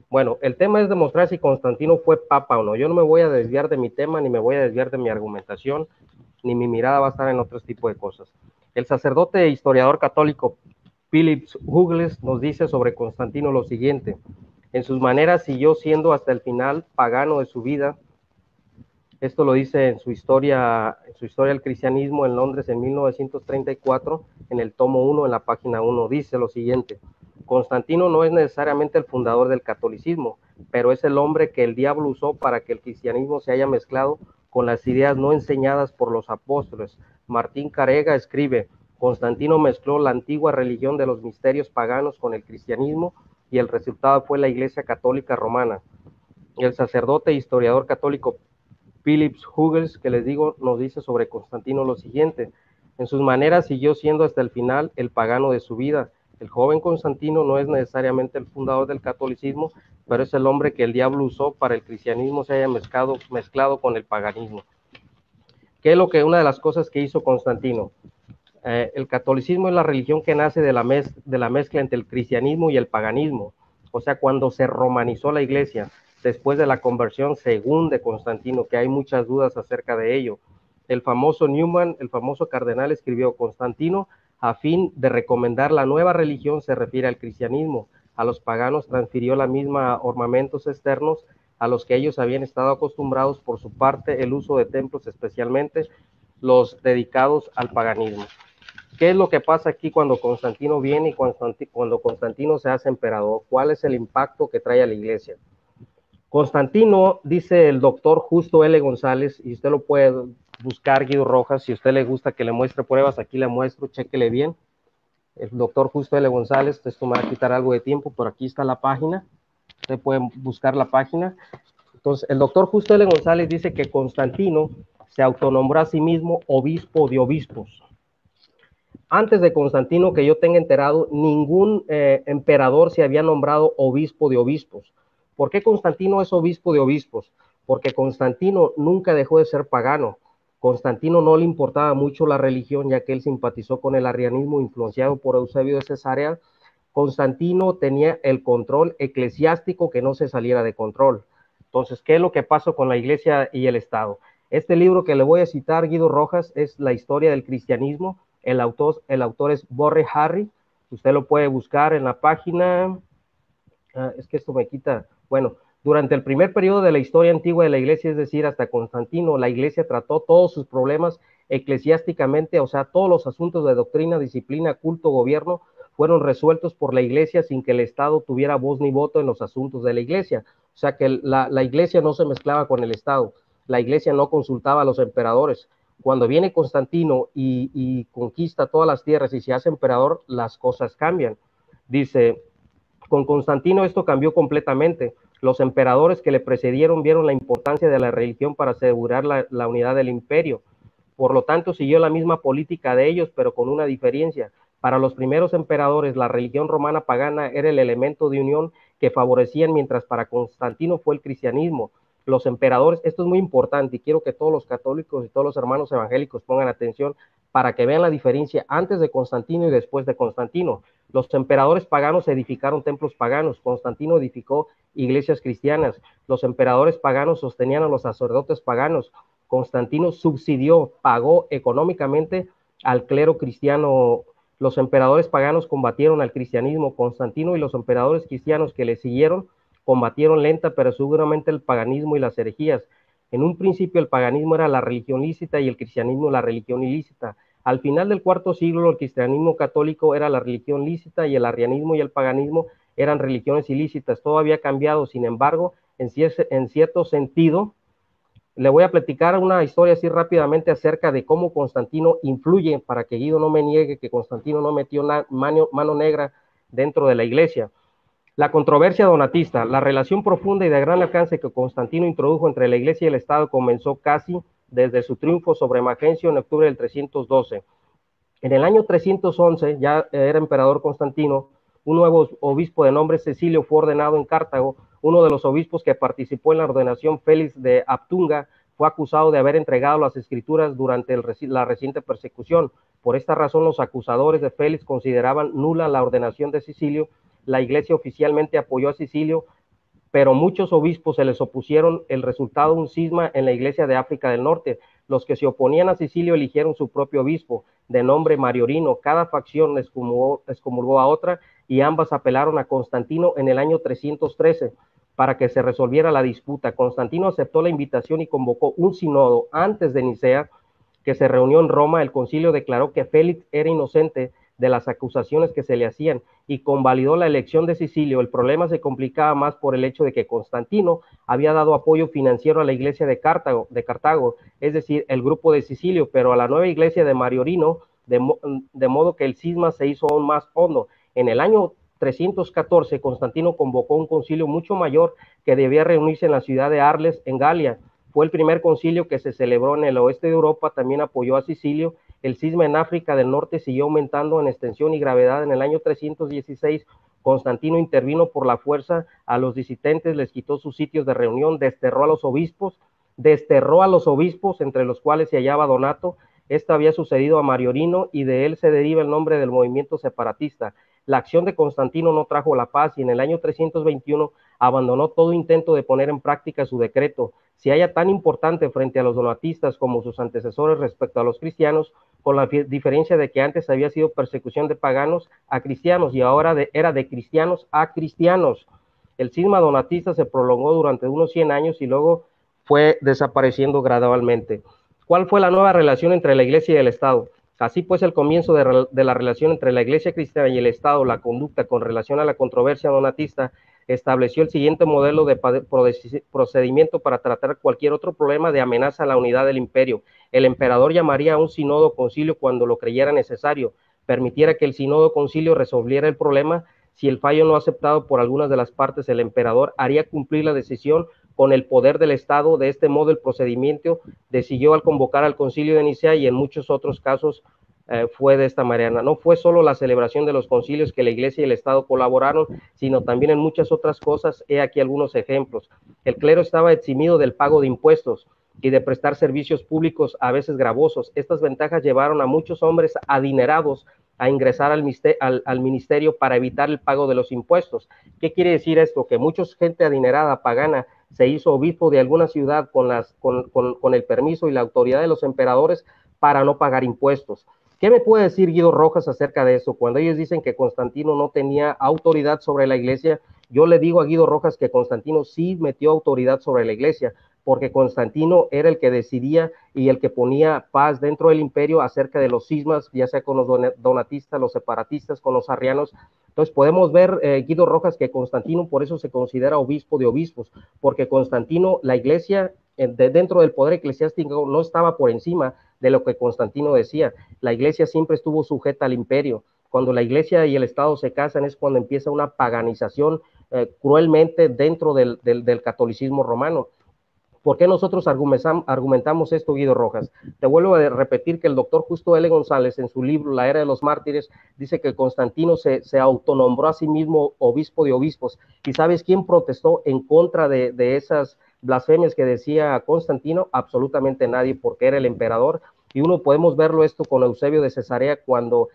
Bueno, el tema es demostrar si Constantino fue papa o no. Yo no me voy a desviar de mi tema, ni me voy a desviar de mi argumentación, ni mi mirada va a estar en otro tipo de cosas. El sacerdote e historiador católico Philips Hughes nos dice sobre Constantino lo siguiente: en sus maneras siguió siendo hasta el final pagano de su vida. Esto lo dice en su historia del cristianismo en Londres en 1934, en el tomo 1, en la página 1, dice lo siguiente: Constantino no es necesariamente el fundador del catolicismo, pero es el hombre que el diablo usó para que el cristianismo se haya mezclado con las ideas no enseñadas por los apóstoles. Martín Carrega escribe: Constantino mezcló la antigua religión de los misterios paganos con el cristianismo y el resultado fue la Iglesia Católica Romana. El sacerdote e historiador católico Philips Hughes, que les digo, nos dice sobre Constantino lo siguiente: en sus maneras siguió siendo hasta el final el pagano de su vida. El joven Constantino no es necesariamente el fundador del catolicismo, pero es el hombre que el diablo usó para el cristianismo se haya mezclado con el paganismo. ¿Qué es una de las cosas que hizo Constantino? El catolicismo es la religión que nace de la mezcla entre el cristianismo y el paganismo. O sea, cuando se romanizó la iglesia, después de la conversión según de Constantino, que hay muchas dudas acerca de ello. El famoso Newman, el famoso cardenal, escribió: Constantino, a fin de recomendar la nueva religión, se refiere al cristianismo. A los paganos transfirió la misma ornamentos externos a los que ellos habían estado acostumbrados. Por su parte, el uso de templos, especialmente los dedicados al paganismo. ¿Qué es lo que pasa aquí cuando Constantino viene y cuando Constantino se hace emperador? ¿Cuál es el impacto que trae a la iglesia? Constantino, dice el doctor Justo L. González, y usted lo puede buscar, Guido Rojas, si a usted le gusta que le muestre pruebas, aquí le muestro, chéquele bien. El doctor Justo L. González, esto me va a quitar algo de tiempo, pero aquí está la página, usted puede buscar la página. Entonces, el doctor Justo L. González dice que Constantino se autonombró a sí mismo obispo de obispos. Antes de Constantino, que yo tenga enterado, ningún emperador se había nombrado obispo de obispos. ¿Por qué Constantino es obispo de obispos? Porque Constantino nunca dejó de ser pagano. Constantino no le importaba mucho la religión, ya que él simpatizó con el arrianismo influenciado por Eusebio de Cesarea. Constantino tenía el control eclesiástico que no se saliera de control. Entonces, ¿qué es lo que pasó con la iglesia y el Estado? Este libro que le voy a citar, Guido Rojas, es La historia del cristianismo. El autor es Borre Harry. Usted lo puede buscar en la página. Es que esto me quita. Bueno, durante el primer periodo de la historia antigua de la iglesia, es decir, hasta Constantino, la iglesia trató todos sus problemas eclesiásticamente, o sea, todos los asuntos de doctrina, disciplina, culto, gobierno, fueron resueltos por la iglesia sin que el Estado tuviera voz ni voto en los asuntos de la iglesia. O sea, que la iglesia no se mezclaba con el Estado. La iglesia no consultaba a los emperadores. Cuando viene Constantino y conquista todas las tierras y se hace emperador, las cosas cambian. Dice: con Constantino esto cambió completamente. Los emperadores que le precedieron vieron la importancia de la religión para asegurar la unidad del imperio. Por lo tanto, siguió la misma política de ellos, pero con una diferencia. Para los primeros emperadores, la religión romana pagana era el elemento de unión que favorecían, mientras para Constantino fue el cristianismo. Los emperadores, esto es muy importante y quiero que todos los católicos y todos los hermanos evangélicos pongan atención para que vean la diferencia antes de Constantino y después de Constantino. Los emperadores paganos edificaron templos paganos, Constantino edificó iglesias cristianas. Los emperadores paganos sostenían a los sacerdotes paganos, Constantino subsidió, pagó económicamente al clero cristiano. Los emperadores paganos combatieron al cristianismo, Constantino y los emperadores cristianos que le siguieron combatieron lenta pero seguramente el paganismo y las herejías. En un principio el paganismo era la religión lícita y el cristianismo la religión ilícita. Al final del IV siglo el cristianismo católico era la religión lícita y el arrianismo y el paganismo eran religiones ilícitas. Todo había cambiado, sin embargo, en cierto sentido. Le voy a platicar una historia así rápidamente acerca de cómo Constantino influye, para que Guido no me niegue que Constantino no metió mano negra dentro de la iglesia. La controversia donatista, la relación profunda y de gran alcance que Constantino introdujo entre la iglesia y el Estado comenzó casi desde su triunfo sobre Magencio en octubre del 312. En el año 311, ya era emperador Constantino, un nuevo obispo de nombre Cecilio fue ordenado en Cartago. Uno de los obispos que participó en la ordenación, Félix de Aptunga, fue acusado de haber entregado las escrituras durante la reciente persecución. Por esta razón, los acusadores de Félix consideraban nula la ordenación de Cecilio. La iglesia oficialmente apoyó a Cecilio, pero muchos obispos se les opusieron. El resultado, un cisma en la iglesia de África del Norte. Los que se oponían a Cecilio eligieron su propio obispo, de nombre Mariorino. Cada facción excomulgó a otra y ambas apelaron a Constantino en el año 313 para que se resolviera la disputa. Constantino aceptó la invitación y convocó un sínodo antes de Nicea, que se reunió en Roma. El concilio declaró que Félix era inocente de las acusaciones que se le hacían y convalidó la elección de Cecilio. El problema se complicaba más por el hecho de que Constantino había dado apoyo financiero a la iglesia de Cartago, es decir, el grupo de Cecilio, pero a la nueva iglesia de Mariorino, de modo que el cisma se hizo aún más hondo. En el año 314, Constantino convocó un concilio mucho mayor que debía reunirse en la ciudad de Arles, en Galia. Fue el primer concilio que se celebró en el oeste de Europa, también apoyó a Cecilio. El cisma en África del Norte siguió aumentando en extensión y gravedad. En el año 316, Constantino intervino por la fuerza a los disidentes, les quitó sus sitios de reunión, desterró a los obispos, entre los cuales se hallaba Donato. Esto había sucedido a Mariorino y de él se deriva el nombre del movimiento separatista. La acción de Constantino no trajo la paz y en el año 321 abandonó todo intento de poner en práctica su decreto. Se halla tan importante frente a los donatistas como sus antecesores respecto a los cristianos, con la diferencia de que antes había sido persecución de paganos a cristianos y ahora era de cristianos a cristianos. El cisma donatista se prolongó durante unos 100 años y luego fue desapareciendo gradualmente. ¿Cuál fue la nueva relación entre la iglesia y el Estado? Así pues, el comienzo de la relación entre la iglesia cristiana y el Estado, la conducta con relación a la controversia donatista, estableció el siguiente modelo de procedimiento para tratar cualquier otro problema de amenaza a la unidad del imperio. El emperador llamaría a un sínodo o concilio cuando lo creyera necesario, permitiera que el sínodo o concilio resolviera el problema. Si el fallo no aceptado por algunas de las partes, el emperador haría cumplir la decisión con el poder del Estado. De este modo, el procedimiento siguió al convocar al concilio de Nicea y en muchos otros casos fue de esta manera. No fue solo la celebración de los concilios que la iglesia y el Estado colaboraron, sino también en muchas otras cosas. He aquí algunos ejemplos. El clero estaba eximido del pago de impuestos y de prestar servicios públicos a veces gravosos. Estas ventajas llevaron a muchos hombres adinerados a ingresar al ministerio para evitar el pago de los impuestos. ¿Qué quiere decir esto? Que mucha gente adinerada, pagana, se hizo obispo de alguna ciudad con el permiso y la autoridad de los emperadores para no pagar impuestos. ¿Qué me puede decir Guido Rojas acerca de eso? Cuando ellos dicen que Constantino no tenía autoridad sobre la iglesia, yo le digo a Guido Rojas que Constantino sí metió autoridad sobre la iglesia, porque Constantino era el que decidía y el que ponía paz dentro del imperio acerca de los cismas, ya sea con los donatistas, los separatistas, con los arrianos. Entonces podemos ver, Guido Rojas, que Constantino por eso se considera obispo de obispos, porque Constantino, la iglesia, dentro del poder eclesiástico, no estaba por encima de lo que Constantino decía. La iglesia siempre estuvo sujeta al imperio. Cuando la iglesia y el Estado se casan es cuando empieza una paganización cruelmente dentro del catolicismo romano. ¿Por qué nosotros argumentamos esto, Guido Rojas? Te vuelvo a repetir que el doctor Justo L. González, en su libro La Era de los Mártires, dice que Constantino se autonombró a sí mismo obispo de obispos. ¿Y sabes quién protestó en contra de esas blasfemias que decía Constantino? Absolutamente nadie, porque era el emperador. Y uno podemos verlo esto con Eusebio de Cesarea, cuando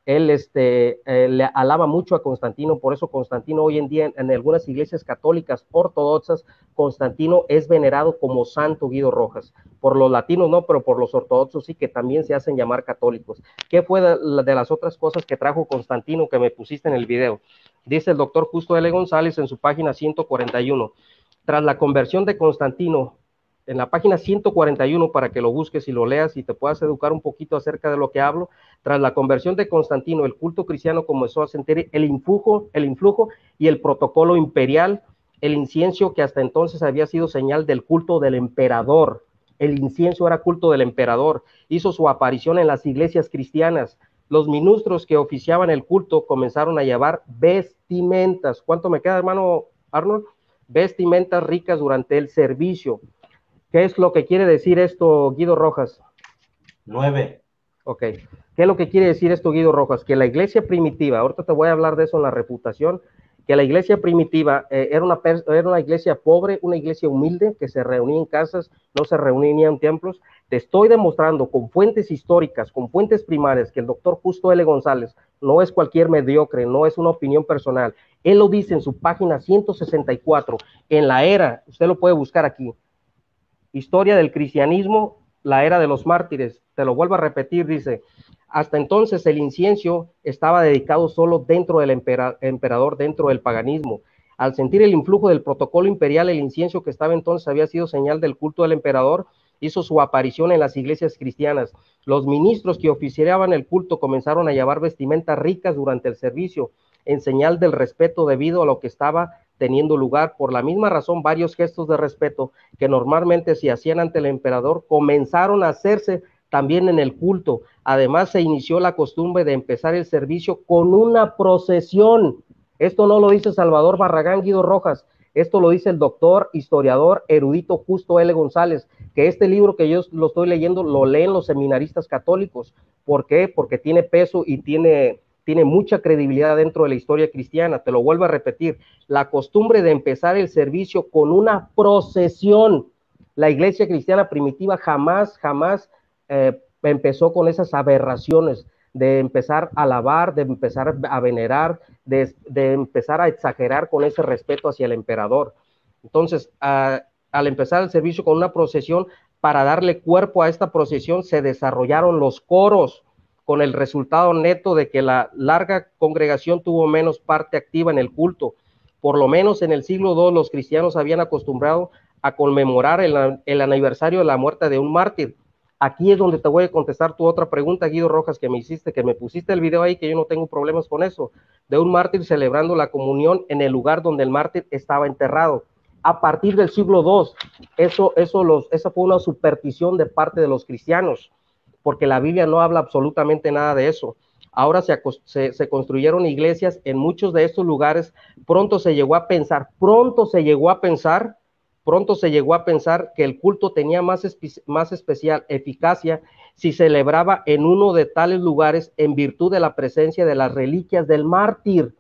él le alaba mucho a Constantino. Por eso Constantino hoy en día en algunas iglesias católicas ortodoxas, Constantino es venerado como santo, Guido Rojas. Por los latinos no, pero por los ortodoxos sí, que también se hacen llamar católicos. ¿Qué fue de las otras cosas que trajo Constantino que me pusiste en el video? Dice el doctor Justo L. González en su página 141. Tras la conversión de Constantino, en la página 141, para que lo busques y lo leas y te puedas educar un poquito acerca de lo que hablo. Tras la conversión de Constantino, el culto cristiano comenzó a sentir el influjo y el protocolo imperial, el incienso, que hasta entonces había sido señal del culto del emperador. El incienso era culto del emperador. Hizo su aparición en las iglesias cristianas. Los ministros que oficiaban el culto comenzaron a llevar vestimentas. ¿Cuánto me queda, hermano Arnold? Vestimentas ricas durante el servicio. ¿Qué es lo que quiere decir esto, Guido Rojas? 9. Ok. ¿Qué es lo que quiere decir esto, Guido Rojas? Que la iglesia primitiva, ahorita te voy a hablar de eso en la reputación, que la iglesia primitiva era una iglesia pobre, una iglesia humilde, que se reunía en casas, no se reunía en templos. Te estoy demostrando con fuentes históricas, con fuentes primarias, que el doctor Justo L. González no es cualquier mediocre, no es una opinión personal. Él lo dice en su página 164, en la era, usted lo puede buscar aquí, Historia del cristianismo, la era de los mártires. Te lo vuelvo a repetir, dice: hasta entonces el incienso estaba dedicado solo dentro del emperador, dentro del paganismo. Al sentir el influjo del protocolo imperial, el incienso, que estaba entonces había sido señal del culto del emperador, hizo su aparición en las iglesias cristianas. Los ministros que oficiaban el culto comenzaron a llevar vestimentas ricas durante el servicio, en señal del respeto debido a lo que estaba teniendo lugar. Por la misma razón, varios gestos de respeto que normalmente se hacían ante el emperador comenzaron a hacerse también en el culto. Además, se inició la costumbre de empezar el servicio con una procesión. Esto no lo dice Salvador Barragán, Guido Rojas, esto lo dice el doctor, historiador, erudito Justo L. González, que este libro que yo lo estoy leyendo lo leen los seminaristas católicos. ¿Por qué? Porque tiene peso y tiene mucha credibilidad dentro de la historia cristiana. Te lo vuelvo a repetir: la costumbre de empezar el servicio con una procesión. La iglesia cristiana primitiva jamás empezó con esas aberraciones de empezar a alabar, de empezar a venerar, de empezar a exagerar con ese respeto hacia el emperador. Entonces, al empezar el servicio con una procesión, para darle cuerpo a esta procesión, se desarrollaron los coros, con el resultado neto de que la larga congregación tuvo menos parte activa en el culto. Por lo menos en el siglo II, los cristianos habían acostumbrado a conmemorar el aniversario de la muerte de un mártir. Aquí es donde te voy a contestar tu otra pregunta, Guido Rojas, que me hiciste, que me pusiste el video ahí, que yo no tengo problemas con eso, de un mártir celebrando la comunión en el lugar donde el mártir estaba enterrado. A partir del siglo II, esa fue una superstición de parte de los cristianos, porque la Biblia no habla absolutamente nada de eso. Ahora se construyeron iglesias en muchos de estos lugares. Pronto se llegó a pensar que el culto tenía más especial eficacia si celebraba en uno de tales lugares, en virtud de la presencia de las reliquias del mártir.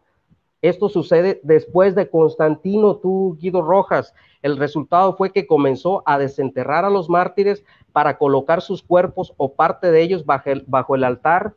Esto sucede después de Constantino, tú, Guido Rojas. El resultado fue que comenzó a desenterrar a los mártires para colocar sus cuerpos o parte de ellos bajo el altar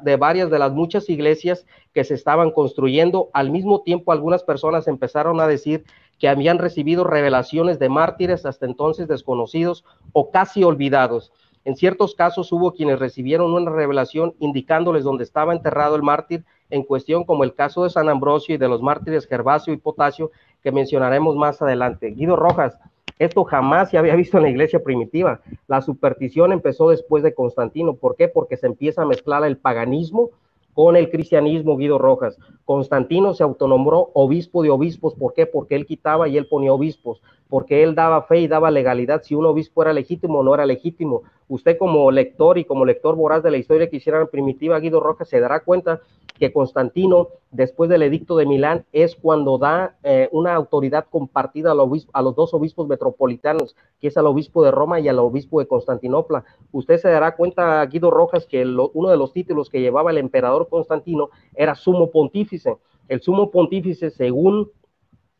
de varias de las muchas iglesias que se estaban construyendo. Al mismo tiempo, algunas personas empezaron a decir que habían recibido revelaciones de mártires hasta entonces desconocidos o casi olvidados. En ciertos casos hubo quienes recibieron una revelación indicándoles dónde estaba enterrado el mártir en cuestión, como el caso de San Ambrosio y de los mártires Gervasio y Potasio, que mencionaremos más adelante. Guido Rojas, esto jamás se había visto en la iglesia primitiva. La superstición empezó después de Constantino. ¿Por qué? Porque se empieza a mezclar el paganismo con el cristianismo, Guido Rojas. Constantino se autonombró obispo de obispos. ¿Por qué? Porque él quitaba y él ponía obispos, porque él daba fe y daba legalidad si un obispo era legítimo o no era legítimo. Usted, como lector y como lector voraz de la historia cristiana primitiva, Guido Rojas, se dará cuenta que Constantino, después del edicto de Milán, es cuando da una autoridad compartida a los dos obispos metropolitanos, que es al obispo de Roma y al obispo de Constantinopla. Usted se dará cuenta, Guido Rojas, que uno de los títulos que llevaba el emperador Constantino era sumo pontífice. El sumo pontífice, según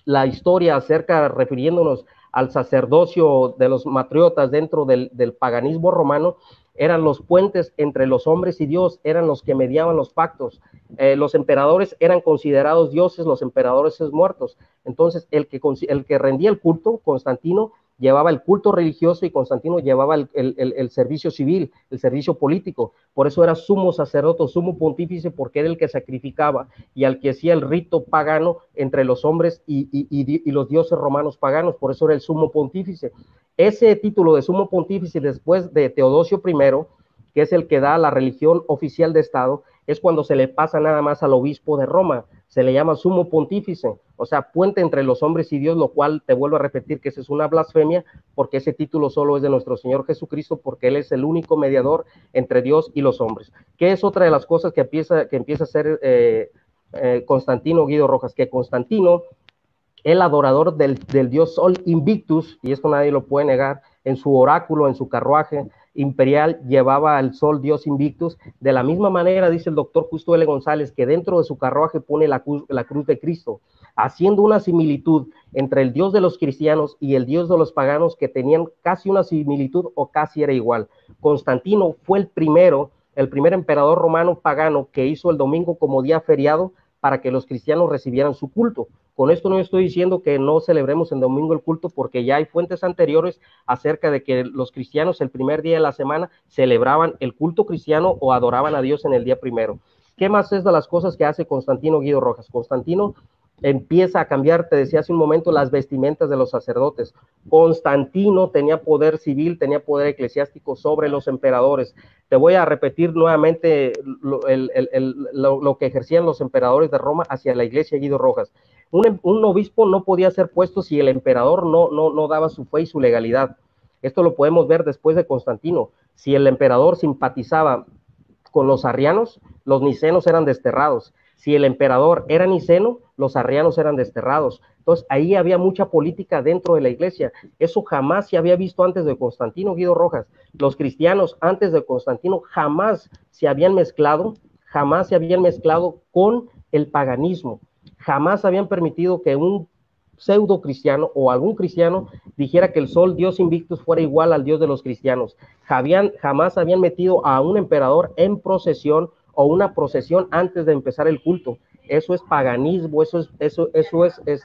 la historia acerca, refiriéndonos al sacerdocio de los matriotas dentro del paganismo romano, eran los puentes entre los hombres y Dios, eran los que mediaban los pactos. Los emperadores eran considerados dioses, los emperadores muertos. Entonces, el que rendía el culto, Constantino, llevaba el culto religioso y Constantino llevaba el servicio civil, el servicio político. Por eso era sumo sacerdote, sumo pontífice, porque era el que sacrificaba y al que hacía el rito pagano entre los hombres y los dioses romanos paganos. Por eso era el sumo pontífice. Ese título de sumo pontífice, después de Teodosio I, que es el que da la religión oficial de Estado, es cuando se le pasa nada más al obispo de Roma. Se le llama sumo pontífice, o sea, puente entre los hombres y Dios, lo cual te vuelvo a repetir que esa es una blasfemia, porque ese título solo es de nuestro Señor Jesucristo, porque Él es el único mediador entre Dios y los hombres. ¿Qué es otra de las cosas que empieza a hacer Constantino, Guido Rojas? Que Constantino, el adorador del dios Sol Invictus, y esto nadie lo puede negar, en su oráculo, en su carruaje imperial, llevaba al Sol Dios Invictus. De la misma manera, dice el doctor Justo L. González, que dentro de su carruaje pone la cruz de Cristo, haciendo una similitud entre el Dios de los cristianos y el Dios de los paganos, que tenían casi una similitud o casi era igual. Constantino fue el primer emperador romano pagano que hizo el domingo como día feriado para que los cristianos recibieran su culto. Con esto no estoy diciendo que no celebremos en domingo el culto, porque ya hay fuentes anteriores acerca de que los cristianos el primer día de la semana celebraban el culto cristiano o adoraban a Dios en el día primero. ¿Qué más es de las cosas que hace Constantino, Guido Rojas? Constantino empieza a cambiar, te decía hace un momento, las vestimentas de los sacerdotes. Constantino tenía poder civil, tenía poder eclesiástico sobre los emperadores. Te voy a repetir nuevamente lo que ejercían los emperadores de Roma hacia la iglesia, Guido Rojas. Un obispo no podía ser puesto si el emperador no daba su fe y su legalidad. Esto lo podemos ver después de Constantino. Si el emperador simpatizaba con los arrianos, los nicenos eran desterrados. Si el emperador era niceno, los arrianos eran desterrados. Entonces, ahí había mucha política dentro de la iglesia. Eso jamás se había visto antes de Constantino, Guido Rojas. Los cristianos antes de Constantino jamás se habían mezclado con el paganismo. Jamás habían permitido que un pseudo cristiano o algún cristiano dijera que el Sol Dios Invictus fuera igual al Dios de los cristianos. Jamás habían metido a un emperador en procesión o una procesión antes de empezar el culto. Eso es paganismo, eso es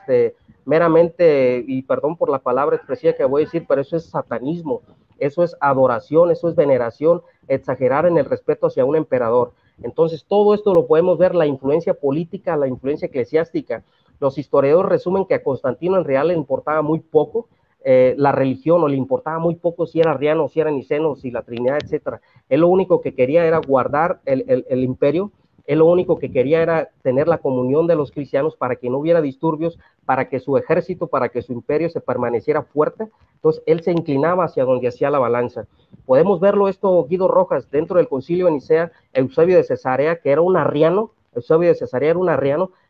meramente, y perdón por la palabra expresiva que voy a decir, pero eso es satanismo, eso es adoración, eso es veneración, exagerar en el respeto hacia un emperador. Entonces, todo esto lo podemos ver, la influencia política, la influencia eclesiástica. Los historiadores resumen que a Constantino en realidad le importaba muy poco la religión, o le importaba muy poco si era arriano, si era niceno, si la Trinidad, etcétera. Él lo único que quería era guardar el imperio. Él lo único que quería era tener la comunión de los cristianos para que no hubiera disturbios, para que su ejército, para que su imperio se permaneciera fuerte. Entonces, él se inclinaba hacia donde hacía la balanza. Podemos verlo esto, Guido Rojas, dentro del concilio de Nicea. Eusebio de Cesarea, que era un arriano,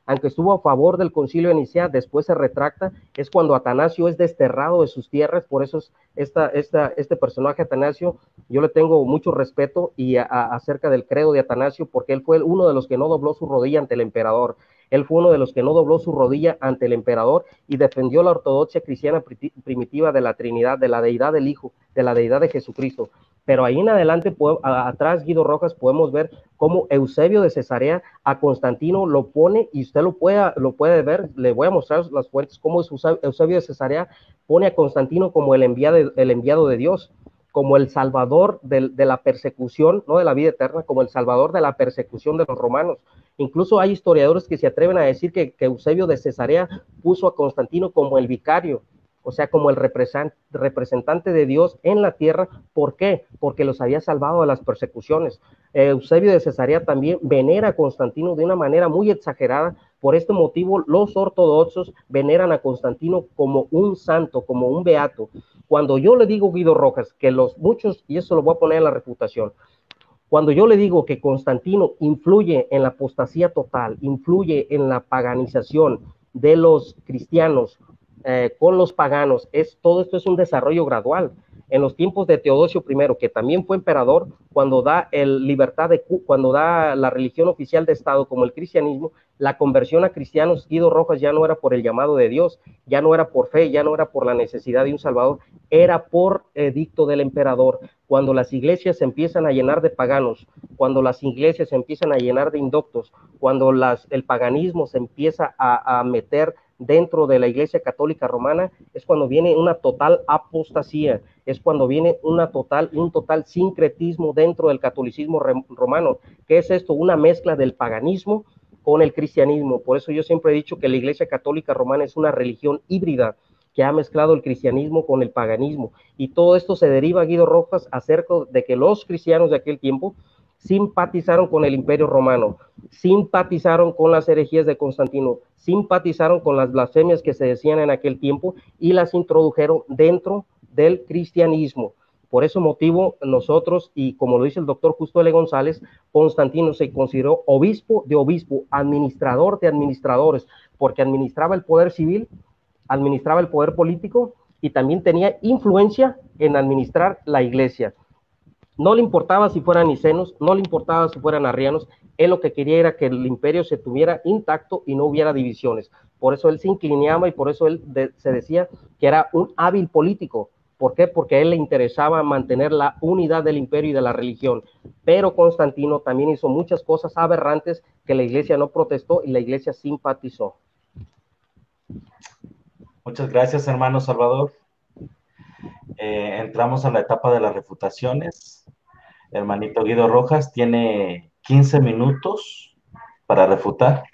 aunque estuvo a favor del concilio de Nicea, después se retracta. Es cuando Atanasio es desterrado de sus tierras. Por eso este personaje Atanasio, yo le tengo mucho respeto acerca del credo de Atanasio, porque él fue uno de los que no dobló su rodilla ante el emperador. Él fue uno de los que no dobló su rodilla ante el emperador y defendió la ortodoxia cristiana primitiva de la Trinidad, de la deidad del Hijo, de la deidad de Jesucristo. Pero ahí en adelante, atrás, Guido Rojas, podemos ver cómo Eusebio de Cesarea a Constantino lo pone, y usted lo puede ver. Le voy a mostrar las fuentes, cómo Eusebio de Cesarea pone a Constantino como el enviado de Dios, como el salvador de la persecución, no de la vida eterna, como el salvador de la persecución de los romanos. Incluso hay historiadores que se atreven a decir que Eusebio de Cesarea puso a Constantino como el vicario, o sea, como el representante de Dios en la tierra. ¿Por qué? Porque los había salvado de las persecuciones. Eusebio de Cesarea también venera a Constantino de una manera muy exagerada. Por este motivo, los ortodoxos veneran a Constantino como un santo, como un beato. Cuando yo le digo, Guido Rojas, que muchos, y eso lo voy a poner en la refutación, Cuando yo le digo que Constantino influye en la apostasía total, influye en la paganización de los cristianos con los paganos, todo esto es un desarrollo gradual. En los tiempos de Teodosio I, que también fue emperador, cuando da cuando da la religión oficial de Estado como el cristianismo, la conversión a cristianos, Guido Rojas, ya no era por el llamado de Dios, ya no era por fe, ya no era por la necesidad de un salvador, era por edicto del emperador. Cuando las iglesias se empiezan a llenar de paganos, cuando las iglesias se empiezan a llenar de indoctos, cuando el paganismo se empieza a meter dentro de la Iglesia Católica Romana, es cuando viene una total apostasía, es cuando viene un total sincretismo dentro del catolicismo romano. ¿Qué es esto? Una mezcla del paganismo con el cristianismo. Por eso yo siempre he dicho que la Iglesia Católica Romana es una religión híbrida que ha mezclado el cristianismo con el paganismo. Y todo esto se deriva, Guido Rojas, acerca de que los cristianos de aquel tiempo simpatizaron con el Imperio Romano, simpatizaron con las herejías de Constantino, simpatizaron con las blasfemias que se decían en aquel tiempo y las introdujeron dentro del cristianismo. Por ese motivo nosotros, y como lo dice el doctor Justo L. González, Constantino se consideró obispo de obispo, administrador de administradores, porque administraba el poder civil, administraba el poder político y también tenía influencia en administrar la iglesia. No le importaba si fueran nicenos, no le importaba si fueran arrianos, él lo que quería era que el imperio se tuviera intacto y no hubiera divisiones. Por eso él se inclinaba y por eso él se decía que era un hábil político. ¿Por qué? Porque a él le interesaba mantener la unidad del imperio y de la religión. Pero Constantino también hizo muchas cosas aberrantes que la iglesia no protestó y la iglesia simpatizó. Muchas gracias, hermano Salvador. Entramos a la etapa de las refutaciones. Hermanito Guido Rojas tiene 15 minutos para refutar.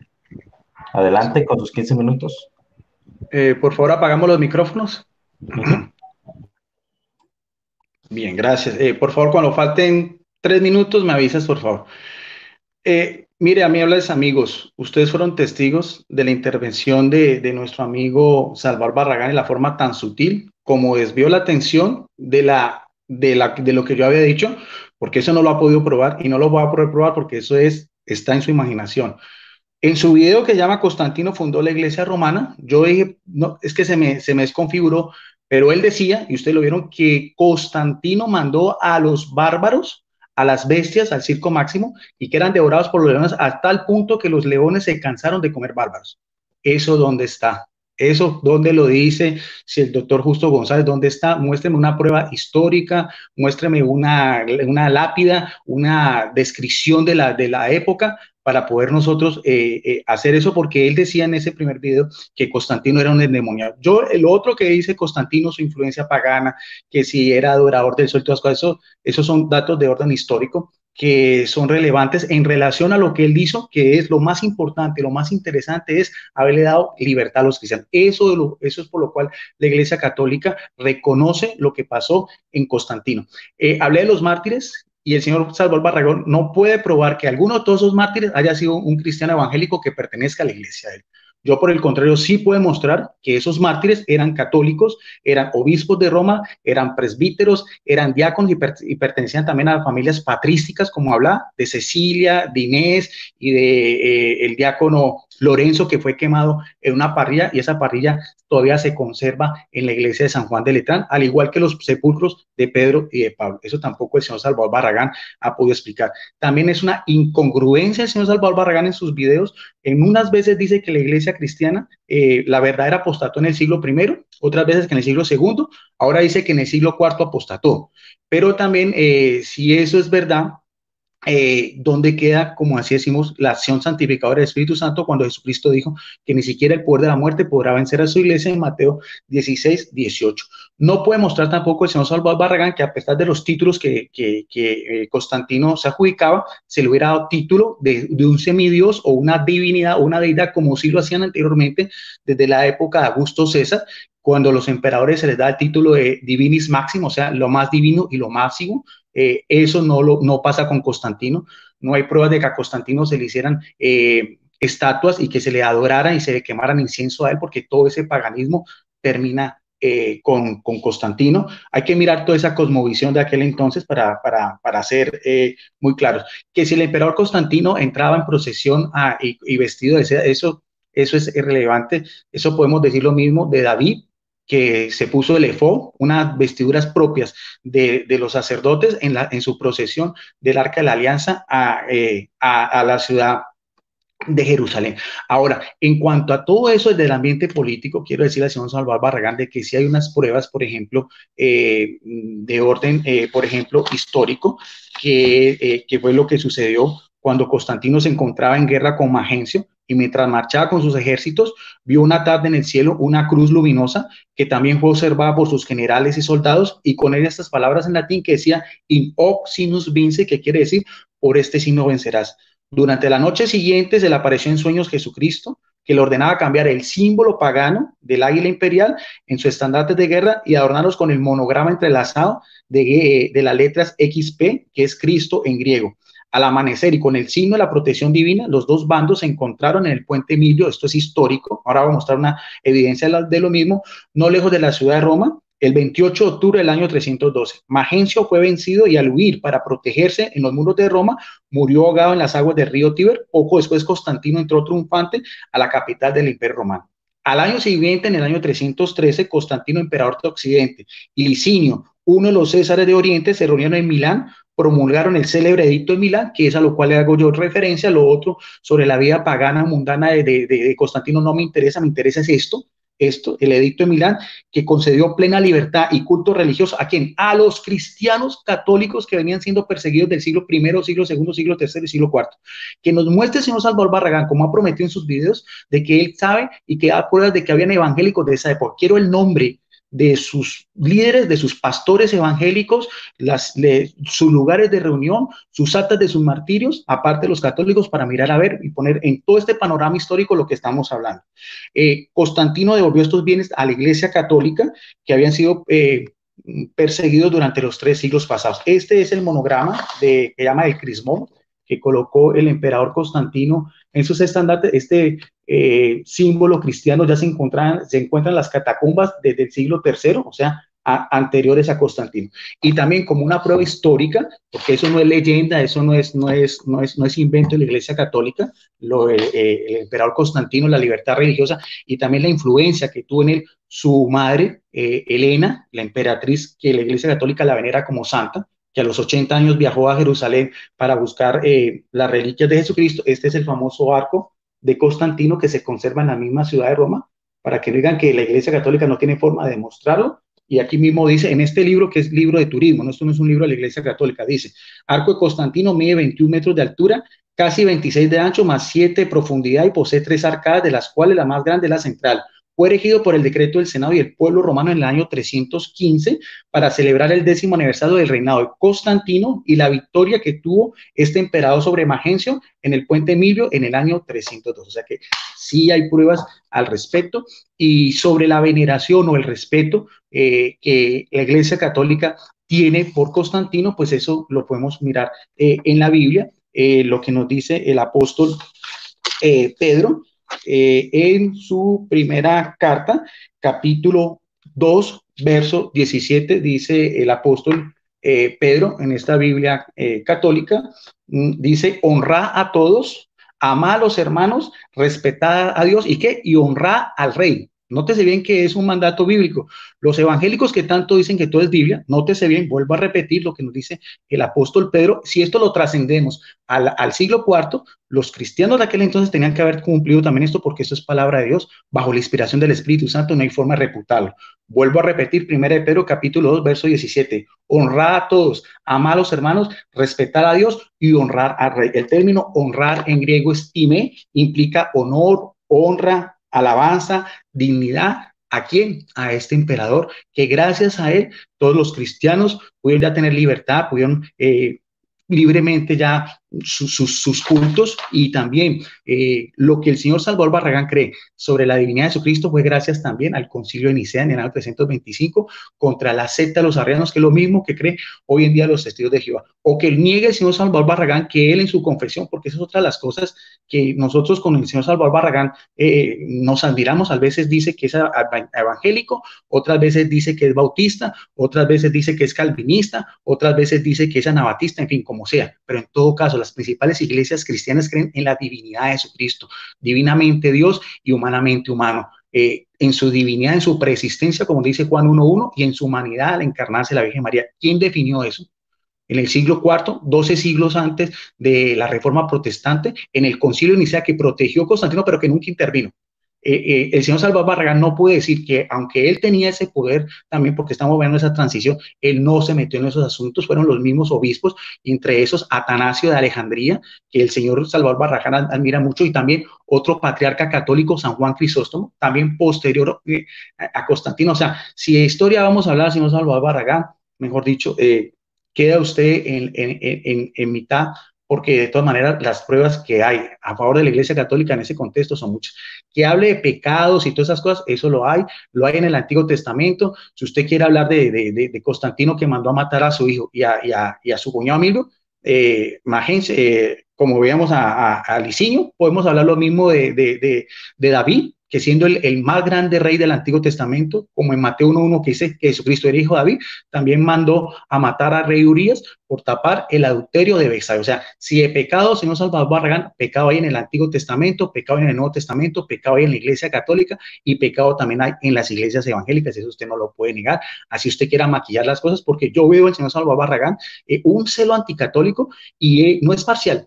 Adelante con sus 15 minutos. Por favor, apagamos los micrófonos. Bien, gracias. Por favor, cuando falten 3 minutos, me avisas, por favor. Mire, amigables amigos, ustedes fueron testigos de la intervención de nuestro amigo Salvador Barragán en la forma tan sutil como desvió la atención de lo que yo había dicho, porque eso no lo ha podido probar y no lo va a poder probar porque eso está en su imaginación. En su video que llama Constantino fundó la iglesia romana, yo dije, no, es que se me desconfiguró, pero él decía, y ustedes lo vieron, que Constantino mandó a los bárbaros, a las bestias, al circo máximo, y que eran devorados por los leones a tal punto que los leones se cansaron de comer bárbaros. ¿Eso dónde está? ¿Eso dónde lo dice? Si el doctor Justo González, ¿dónde está? Muéstreme una prueba histórica, muéstreme una lápida, una descripción de la época para poder nosotros hacer eso, porque él decía en ese primer video que Constantino era un endemoniado. El otro que dice Constantino, su influencia pagana, que si era adorador del sol, todas las cosas, esos son datos de orden histórico que son relevantes en relación a lo que él hizo, que es lo más importante, lo más interesante es haberle dado libertad a los cristianos. Eso es por lo cual la Iglesia Católica reconoce lo que pasó en Constantino. Hablé de los mártires y el señor Salvador Barragán no puede probar que alguno de todos esos mártires haya sido un cristiano evangélico que pertenezca a la iglesia de él. Yo, por el contrario, sí puedo mostrar que esos mártires eran católicos, eran obispos de Roma, eran presbíteros, eran diáconos y pertenecían también a familias patrísticas, como habla de Cecilia, de Inés y de el diácono Lorenzo, que fue quemado en una parrilla, y esa parrilla todavía se conserva en la iglesia de San Juan de Letrán, al igual que los sepulcros de Pedro y de Pablo. Eso tampoco el señor Salvador Barragán ha podido explicar. También es una incongruencia el señor Salvador Barragán en sus videos. En unas veces dice que la iglesia cristiana, la verdadera apostató en el siglo I, otras veces que en el siglo II, ahora dice que en el siglo IV apostató. Pero también, si eso es verdad, ¿dónde queda, como así decimos, la acción santificadora del Espíritu Santo cuando Jesucristo dijo que ni siquiera el poder de la muerte podrá vencer a su iglesia en Mateo 16, 18? No puede mostrar tampoco el señor Salvador Barragán que a pesar de los títulos que Constantino se adjudicaba, se le hubiera dado título de un semidios o una divinidad o una deidad como sí lo hacían anteriormente desde la época de Augusto César, cuando a los emperadores se les da el título de divinis máximo, o sea, lo más divino y lo máximo. Eso no pasa con Constantino. No hay pruebas de que a Constantino se le hicieran estatuas y que se le adoraran y se le quemaran incienso a él, porque todo ese paganismo termina con Constantino. Hay que mirar toda esa cosmovisión de aquel entonces para ser muy claros. Que si el emperador Constantino entraba en procesión y vestido de seda, eso es irrelevante. Eso podemos decir lo mismo de David, que se puso el efod, unas vestiduras propias de los sacerdotes en su procesión del Arca de la Alianza a la ciudad de Jerusalén. Ahora, en cuanto a todo eso del ambiente político, quiero decirle al señor Salvador Barragán de que sí hay unas pruebas, por ejemplo, de orden, por ejemplo, histórico, que fue lo que sucedió cuando Constantino se encontraba en guerra con Magencio y mientras marchaba con sus ejércitos, vio una tarde en el cielo una cruz luminosa que también fue observada por sus generales y soldados y con ella estas palabras en latín que decía in hoc sinus vince, que quiere decir por este signo vencerás. Durante la noche siguiente se le apareció en sueños Jesucristo, que le ordenaba cambiar el símbolo pagano del águila imperial en su estandarte de guerra y adornarlos con el monograma entrelazado de las letras XP, que es Cristo en griego. Al amanecer y con el signo de la protección divina, los dos bandos se encontraron en el puente Emilio, esto es histórico, ahora voy a mostrar una evidencia de lo mismo, no lejos de la ciudad de Roma, el 28 de octubre del año 312. Magencio fue vencido y al huir para protegerse en los muros de Roma, murió ahogado en las aguas del río Tíber. Poco después Constantino entró triunfante a la capital del Imperio Romano. Al año siguiente, en el año 313, Constantino, emperador de Occidente, y Licinio, uno de los césares de Oriente, se reunieron en Milán, promulgaron el célebre edicto de Milán, que es a lo cual le hago yo referencia. Lo otro sobre la vida pagana mundana de Constantino no me interesa es esto, el edicto de Milán, que concedió plena libertad y culto religioso ¿a quién? A los cristianos católicos que venían siendo perseguidos del siglo I, siglo II, siglo III y siglo IV. Que nos muestre el señor Salvador Barragán, como ha prometido en sus videos, de que él sabe y que da pruebas de que habían evangélicos de esa época. Quiero el nombre de sus líderes, de sus pastores evangélicos, sus lugares de reunión, sus actas de sus martirios, aparte de los católicos, para mirar a ver y poner en todo este panorama histórico lo que estamos hablando. Constantino devolvió estos bienes a la Iglesia Católica, que habían sido perseguidos durante los 3 siglos pasados. Este es el monograma que llama el crismón, que colocó el emperador Constantino en sus estandartes. Este símbolo cristiano ya se encuentra en las catacumbas desde el siglo III, o sea, anteriores a Constantino. Y también como una prueba histórica, porque eso no es leyenda, eso no es invento de la Iglesia Católica, el emperador Constantino, la libertad religiosa y también la influencia que tuvo en él su madre, Helena, la emperatriz, que la Iglesia Católica la venera como santa, que a los 80 años viajó a Jerusalén para buscar las reliquias de Jesucristo. Este es el famoso arco de Constantino que se conserva en la misma ciudad de Roma, para que no digan que la Iglesia Católica no tiene forma de demostrarlo. Y aquí mismo dice, en este libro, que es libro de turismo, esto no es un libro de la Iglesia Católica, dice, arco de Constantino mide 21 metros de altura, casi 26 de ancho, más 7 de profundidad y posee 3 arcadas, de las cuales la más grande es la central. Fue erigido por el decreto del Senado y el pueblo romano en el año 315 para celebrar el 10º aniversario del reinado de Constantino y la victoria que tuvo este emperador sobre Magencio en el puente Emilio en el año 302. O sea que sí hay pruebas al respecto. Y sobre la veneración o el respeto que la Iglesia Católica tiene por Constantino, pues eso lo podemos mirar en la Biblia, lo que nos dice el apóstol Pedro, en su primera carta, capítulo 2, verso 17, dice el apóstol Pedro en esta Biblia católica, dice, honra a todos, ama a los hermanos, respetad a Dios, ¿y qué? Y honra al rey. Nótese bien que es un mandato bíblico. Los evangélicos que tanto dicen que todo es Biblia, nótese bien, vuelvo a repetir lo que nos dice el apóstol Pedro. Si esto lo trascendemos al siglo IV, los cristianos de aquel entonces tenían que haber cumplido también esto, porque esto es palabra de Dios, bajo la inspiración del Espíritu Santo, no hay forma de reputarlo. Vuelvo a repetir, 1 Pedro capítulo 2, verso 17, honrar a todos, amar a los hermanos, respetar a Dios y honrar al rey. El término honrar en griego es time, implica honor, honra, alabanza, dignidad. ¿A quién? A este emperador, que gracias a él todos los cristianos pudieron ya tener libertad, pudieron libremente ya sus cultos, y también lo que el señor Salvador Barragán cree sobre la divinidad de Jesucristo fue gracias también al Concilio de Nicea en el año 325 contra la secta de los arrianos, que es lo mismo que cree hoy en día los testigos de Jehová, o que niegue el señor Salvador Barragán que él en su confesión, porque esa es otra de las cosas que nosotros con el señor Salvador Barragán nos admiramos. A veces dice que es evangélico, otras veces dice que es bautista, otras veces dice que es calvinista, otras veces dice que es anabatista, en fin, como sea, pero en todo caso las principales iglesias cristianas creen en la divinidad de Jesucristo, divinamente Dios y humanamente humano, en su divinidad, en su preexistencia, como dice Juan 1:1, y en su humanidad al encarnarse la Virgen María. ¿Quién definió eso? En el siglo IV, 12 siglos antes de la Reforma Protestante, en el Concilio de Nicea, que protegió a Constantino, pero que nunca intervino. El señor Salvador Barragán no puede decir que, aunque él tenía ese poder también, porque estamos viendo esa transición, él no se metió en esos asuntos. Fueron los mismos obispos, entre esos Atanasio de Alejandría, que el señor Salvador Barragán admira mucho, y también otro patriarca católico, San Juan Crisóstomo, también posterior a Constantino. O sea, si de historia vamos a hablar del señor Salvador Barragán, mejor dicho, queda usted en mitad, porque de todas maneras las pruebas que hay a favor de la Iglesia Católica en ese contexto son muchas. Que hable de pecados y todas esas cosas, eso lo hay en el Antiguo Testamento. Si usted quiere hablar de Constantino, que mandó a matar a su hijo y a su cuñado Emilio, como veíamos a Licinio, podemos hablar lo mismo de David, que siendo el más grande rey del Antiguo Testamento, como en Mateo 1:1 que dice que Jesucristo era hijo de David, también mandó a matar al rey Urías por tapar el adulterio de Betsabé. O sea, si de pecado, señor Salvador Barragán, pecado hay en el Antiguo Testamento, pecado hay en el Nuevo Testamento, pecado hay en la Iglesia Católica, y pecado también hay en las iglesias evangélicas. Eso usted no lo puede negar, así usted quiera maquillar las cosas, porque yo veo al señor Salvador Barragán un celo anticatólico, y no es parcial.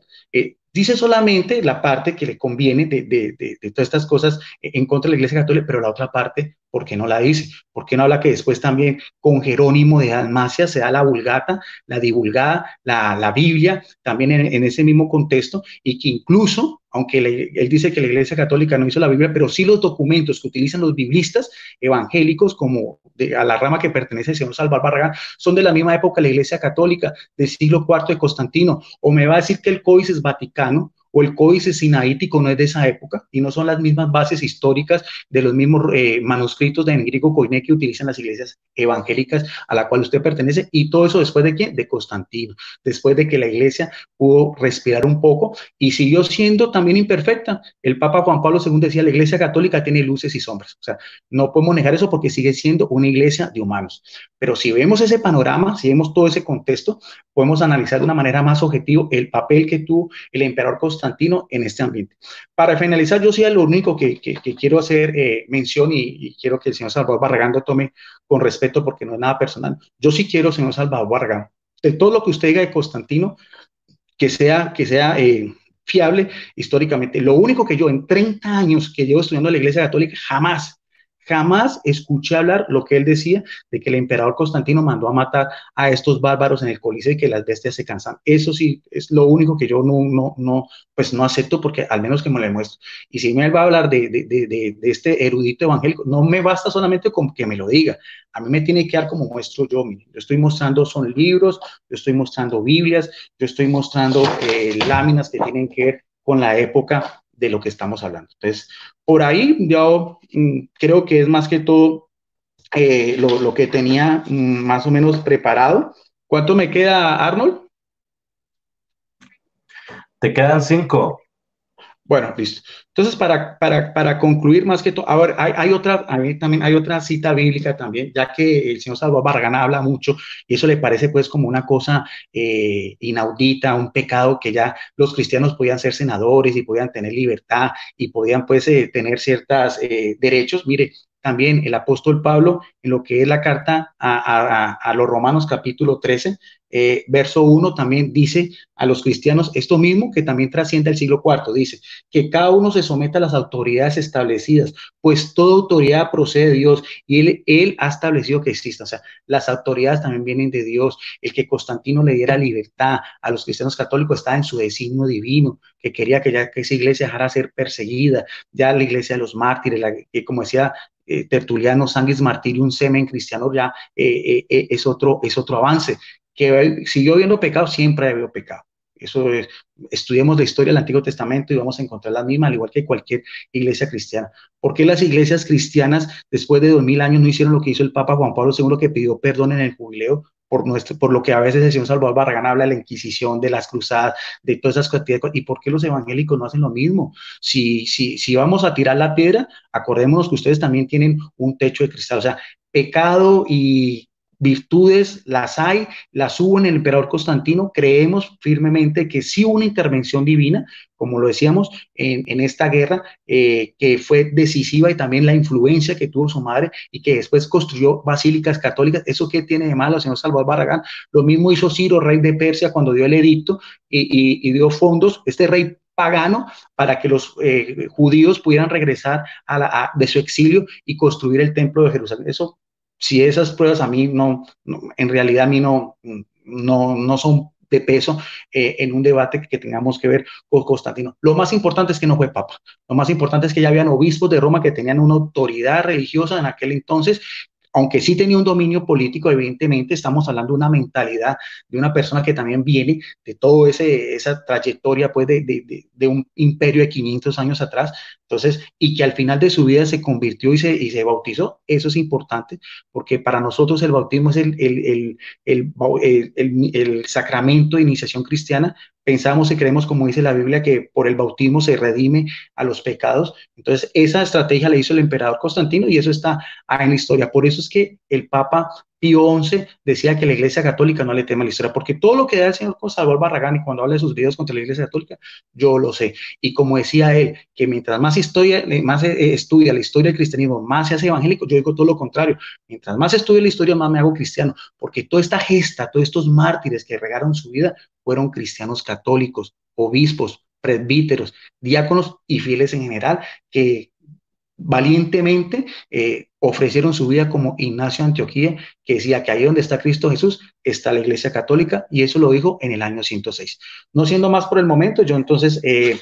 Dice solamente la parte que le conviene de todas estas cosas en contra de la Iglesia Católica, pero la otra parte, ¿por qué no la dice? ¿Por qué no habla que después también con Jerónimo de Dalmacia se da la Vulgata, la divulgada, la Biblia, también en ese mismo contexto, y que incluso, aunque él dice que la Iglesia Católica no hizo la Biblia, pero sí los documentos que utilizan los biblistas evangélicos, como a la rama que pertenece al señor Salvador Barragán, son de la misma época de la Iglesia Católica, del siglo IV de Constantino. O me va a decir que el Códice Vaticano o el Códice Sinaítico no es de esa época, y no son las mismas bases históricas de los mismos manuscritos de griego koiné que utilizan las iglesias evangélicas a la cual usted pertenece. Y todo eso después de ¿quién? De Constantino, después de que la iglesia pudo respirar un poco y siguió siendo también imperfecta. El Papa Juan Pablo II decía: la Iglesia Católica tiene luces y sombras. O sea, no podemos negar eso, porque sigue siendo una iglesia de humanos. Pero si vemos ese panorama, si vemos todo ese contexto, podemos analizar de una manera más objetiva el papel que tuvo el emperador Constantino en este ambiente. Para finalizar, yo sí lo único que quiero hacer mención, y quiero que el señor Salvador Barragán lo tome con respeto, porque no es nada personal. Yo sí quiero, señor Salvador Barragán, de todo lo que usted diga de Constantino, que sea fiable históricamente. Lo único que yo en 30 años que llevo estudiando la Iglesia Católica, jamás escuché hablar lo que él decía de que el emperador Constantino mandó a matar a estos bárbaros en el Coliseo y que las bestias se cansan. Eso sí es lo único que yo no acepto, porque al menos que me lo demuestre. Y si me va a hablar de este erudito evangélico, no me basta solamente con que me lo diga. A mí me tiene que dar como muestro yo. Mire, yo estoy mostrando son libros, yo estoy mostrando Biblias, yo estoy mostrando láminas que tienen que ver con la época de lo que estamos hablando. Entonces, por ahí yo creo que es más que todo lo que tenía más o menos preparado. ¿Cuánto me queda, Arnold? Te quedan 5. Bueno, listo. Entonces, para concluir más que todo, ahora también hay otra cita bíblica también, ya que el señor Salvador Barragán habla mucho, y eso le parece pues como una cosa inaudita, un pecado, que ya los cristianos podían ser senadores y podían tener libertad y podían pues tener ciertos derechos. Mire, también el apóstol Pablo, en lo que es la carta a los Romanos capítulo 13, verso 1, también dice a los cristianos esto mismo, que también trasciende el siglo IV. Dice que cada uno se someta a las autoridades establecidas, pues toda autoridad procede de Dios, y él ha establecido que exista. O sea, las autoridades también vienen de Dios. El que Constantino le diera libertad a los cristianos católicos está en su designio divino, que quería que esa iglesia dejara de ser perseguida, ya la iglesia de los mártires, que como decía Tertuliano, sanguis martirium semen cristiano, ya es otro avance. Que siguió habiendo pecado, siempre ha habido pecado, Eso es, estudiemos la historia del Antiguo Testamento y vamos a encontrar la misma, al igual que cualquier iglesia cristiana. ¿Por qué las iglesias cristianas después de 2000 años no hicieron lo que hizo el Papa Juan Pablo II, que pidió perdón en el jubileo? Por lo que a veces el señor Salvador Barragán habla de la Inquisición, de las cruzadas, de todas esas cantidades de cosas. ¿Y por qué los evangélicos no hacen lo mismo? Si vamos a tirar la piedra, acordémonos que ustedes también tienen un techo de cristal. O sea, pecado y virtudes las hay, las hubo en el emperador Constantino. Creemos firmemente que sí hubo una intervención divina, como lo decíamos, en esta guerra, que fue decisiva, y también la influencia que tuvo su madre y que después construyó basílicas católicas. ¿Eso qué tiene de malo, señor Salvador Barragán? Lo mismo hizo Ciro, rey de Persia, cuando dio el edicto y dio fondos, este rey pagano, para que los judíos pudieran regresar de su exilio y construir el templo de Jerusalén. Eso, si esas pruebas a mí en realidad a mí no son de peso en un debate que tengamos que ver con Constantino. Lo más importante es que no fue papa. Lo más importante es que ya habían obispos de Roma que tenían una autoridad religiosa en aquel entonces. Aunque sí tenía un dominio político, evidentemente estamos hablando de una mentalidad de una persona que también viene de toda esa trayectoria, pues, de un imperio de 500 años atrás. Entonces, y que al final de su vida se convirtió y se bautizó. Eso es importante, porque para nosotros el bautismo es el sacramento de iniciación cristiana. Pensamos y creemos, como dice la Biblia, que por el bautismo se redime a los pecados. Entonces, esa estrategia la hizo el emperador Constantino, y eso está en la historia. Por eso es que el Papa Pío XI decía que la Iglesia Católica no le teme a la historia, porque todo lo que da el señor Salvador Barragán, y cuando habla de sus videos contra la Iglesia Católica, yo lo sé. Y como decía él, que mientras más estudia la historia del cristianismo, más se hace evangélico. Yo digo todo lo contrario. Mientras más estudio la historia, más me hago cristiano, porque toda esta gesta, todos estos mártires que regaron su vida, fueron cristianos católicos, obispos, presbíteros, diáconos y fieles en general, que valientemente ofrecieron su vida, como Ignacio de Antioquía, que decía que ahí donde está Cristo Jesús está la Iglesia Católica, y eso lo dijo en el año 106. No siendo más por el momento, yo entonces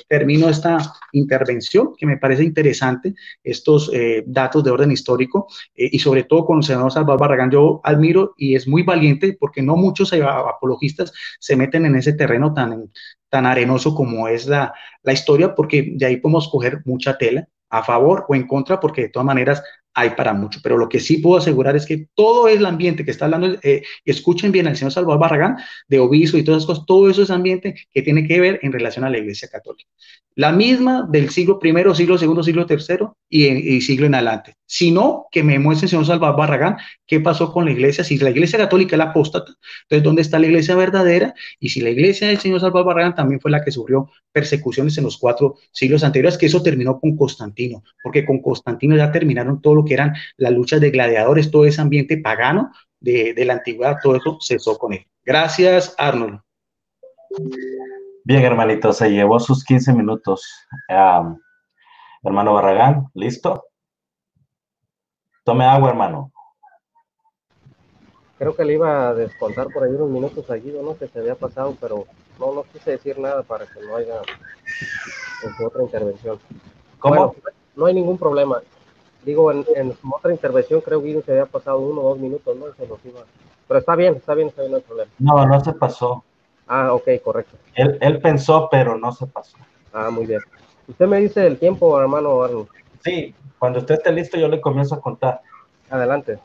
termino esta intervención, que me parece interesante, estos datos de orden histórico, y sobre todo con el senador Salvador Barragán. Yo admiro, y es muy valiente, porque no muchos apologistas se meten en ese terreno tan arenoso como es la historia, porque de ahí podemos coger mucha tela a favor o en contra, porque de todas maneras hay para mucho. Pero lo que sí puedo asegurar es que todo el ambiente que está hablando, escuchen bien al señor Salvador Barragán, de obispo y todas esas cosas, todo eso es ambiente que tiene que ver en relación a la Iglesia Católica. La misma del siglo I, siglo II, siglo III y siglo en adelante. Si no, que me muestre el señor Salvador Barragán qué pasó con la Iglesia. Si la Iglesia Católica es la apóstata, entonces ¿dónde está la Iglesia verdadera? Y si la Iglesia del señor Salvador Barragán también fue la que sufrió persecuciones en los 4 siglos anteriores, que eso terminó con Constantino, porque con Constantino ya terminaron todo lo que eran las luchas de gladiadores, todo ese ambiente pagano de la antigüedad, todo eso cesó con él. Gracias, Arnold. Bien, hermanito, se llevó sus 15 minutos. Hermano Barragán, ¿listo? Tome agua, hermano. Creo que le iba a descontar por ahí unos minutos a Guido, ¿no? Que se había pasado, pero no quise decir nada para que no haya en su otra intervención. ¿Cómo? Bueno, no hay ningún problema. Digo, en su otra intervención creo que Guido se había pasado 1 o 2 minutos, ¿no? Se los iba. Pero está bien, no hay problema. No se pasó. Ah, ok, correcto. Él pensó, pero no se pasó. Ah, muy bien. Usted me dice el tiempo, hermano Arnold. Sí, cuando usted esté listo, yo le comienzo a contar. Adelante.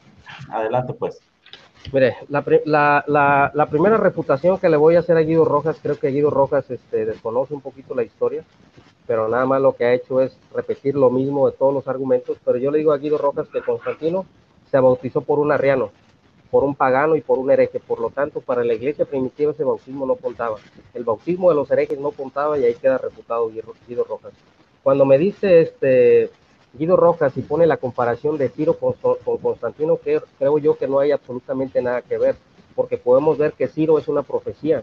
Adelante, pues. Mire, la primera reputación que le voy a hacer a Guido Rojas, creo que Guido Rojas desconoce un poquito la historia, pero nada más lo que ha hecho es repetir lo mismo de todos los argumentos. Pero yo le digo a Guido Rojas que Constantino se bautizó por un arriano, por un pagano y por un hereje. Por lo tanto, para la iglesia primitiva ese bautismo no contaba. El bautismo de los herejes no contaba, y ahí queda reputado Guido Rojas. Cuando me dice Guido Rojas y pone la comparación de Ciro con Constantino, que creo yo que no hay absolutamente nada que ver, porque podemos ver que Ciro es una profecía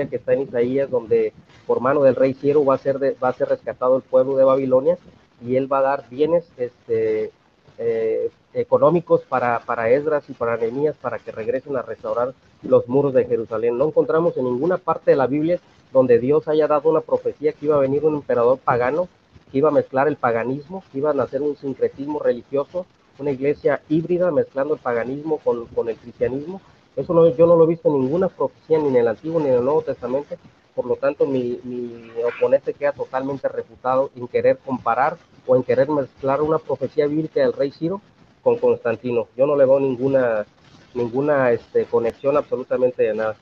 que está en Isaías, donde por mano del rey Ciro va a ser rescatado el pueblo de Babilonia, y él va a dar bienes económicos para Esdras y para Nehemías, para que regresen a restaurar los muros de Jerusalén. No encontramos en ninguna parte de la Biblia donde Dios haya dado una profecía que iba a venir un emperador pagano, que iba a mezclar el paganismo, que iban a hacer un sincretismo religioso, una iglesia híbrida mezclando el paganismo con el cristianismo, Eso no, yo no lo he visto en ninguna profecía, ni en el Antiguo ni en el Nuevo Testamento. Por lo tanto, mi oponente queda totalmente refutado en querer comparar o en querer mezclar una profecía bíblica del rey Ciro con Constantino. Yo no le veo ninguna conexión absolutamente de nada.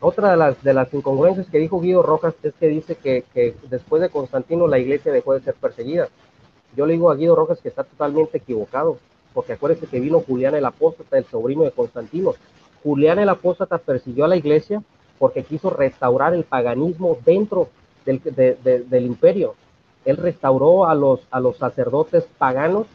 Otra de las incongruencias que dijo Guido Rojas es que dice que después de Constantino la iglesia dejó de ser perseguida. Yo le digo a Guido Rojas que está totalmente equivocado, porque acuérdense que vino Julián el Apóstata, el sobrino de Constantino. Julián el Apóstata persiguió a la iglesia porque quiso restaurar el paganismo dentro del imperio. Él restauró a los sacerdotes paganos,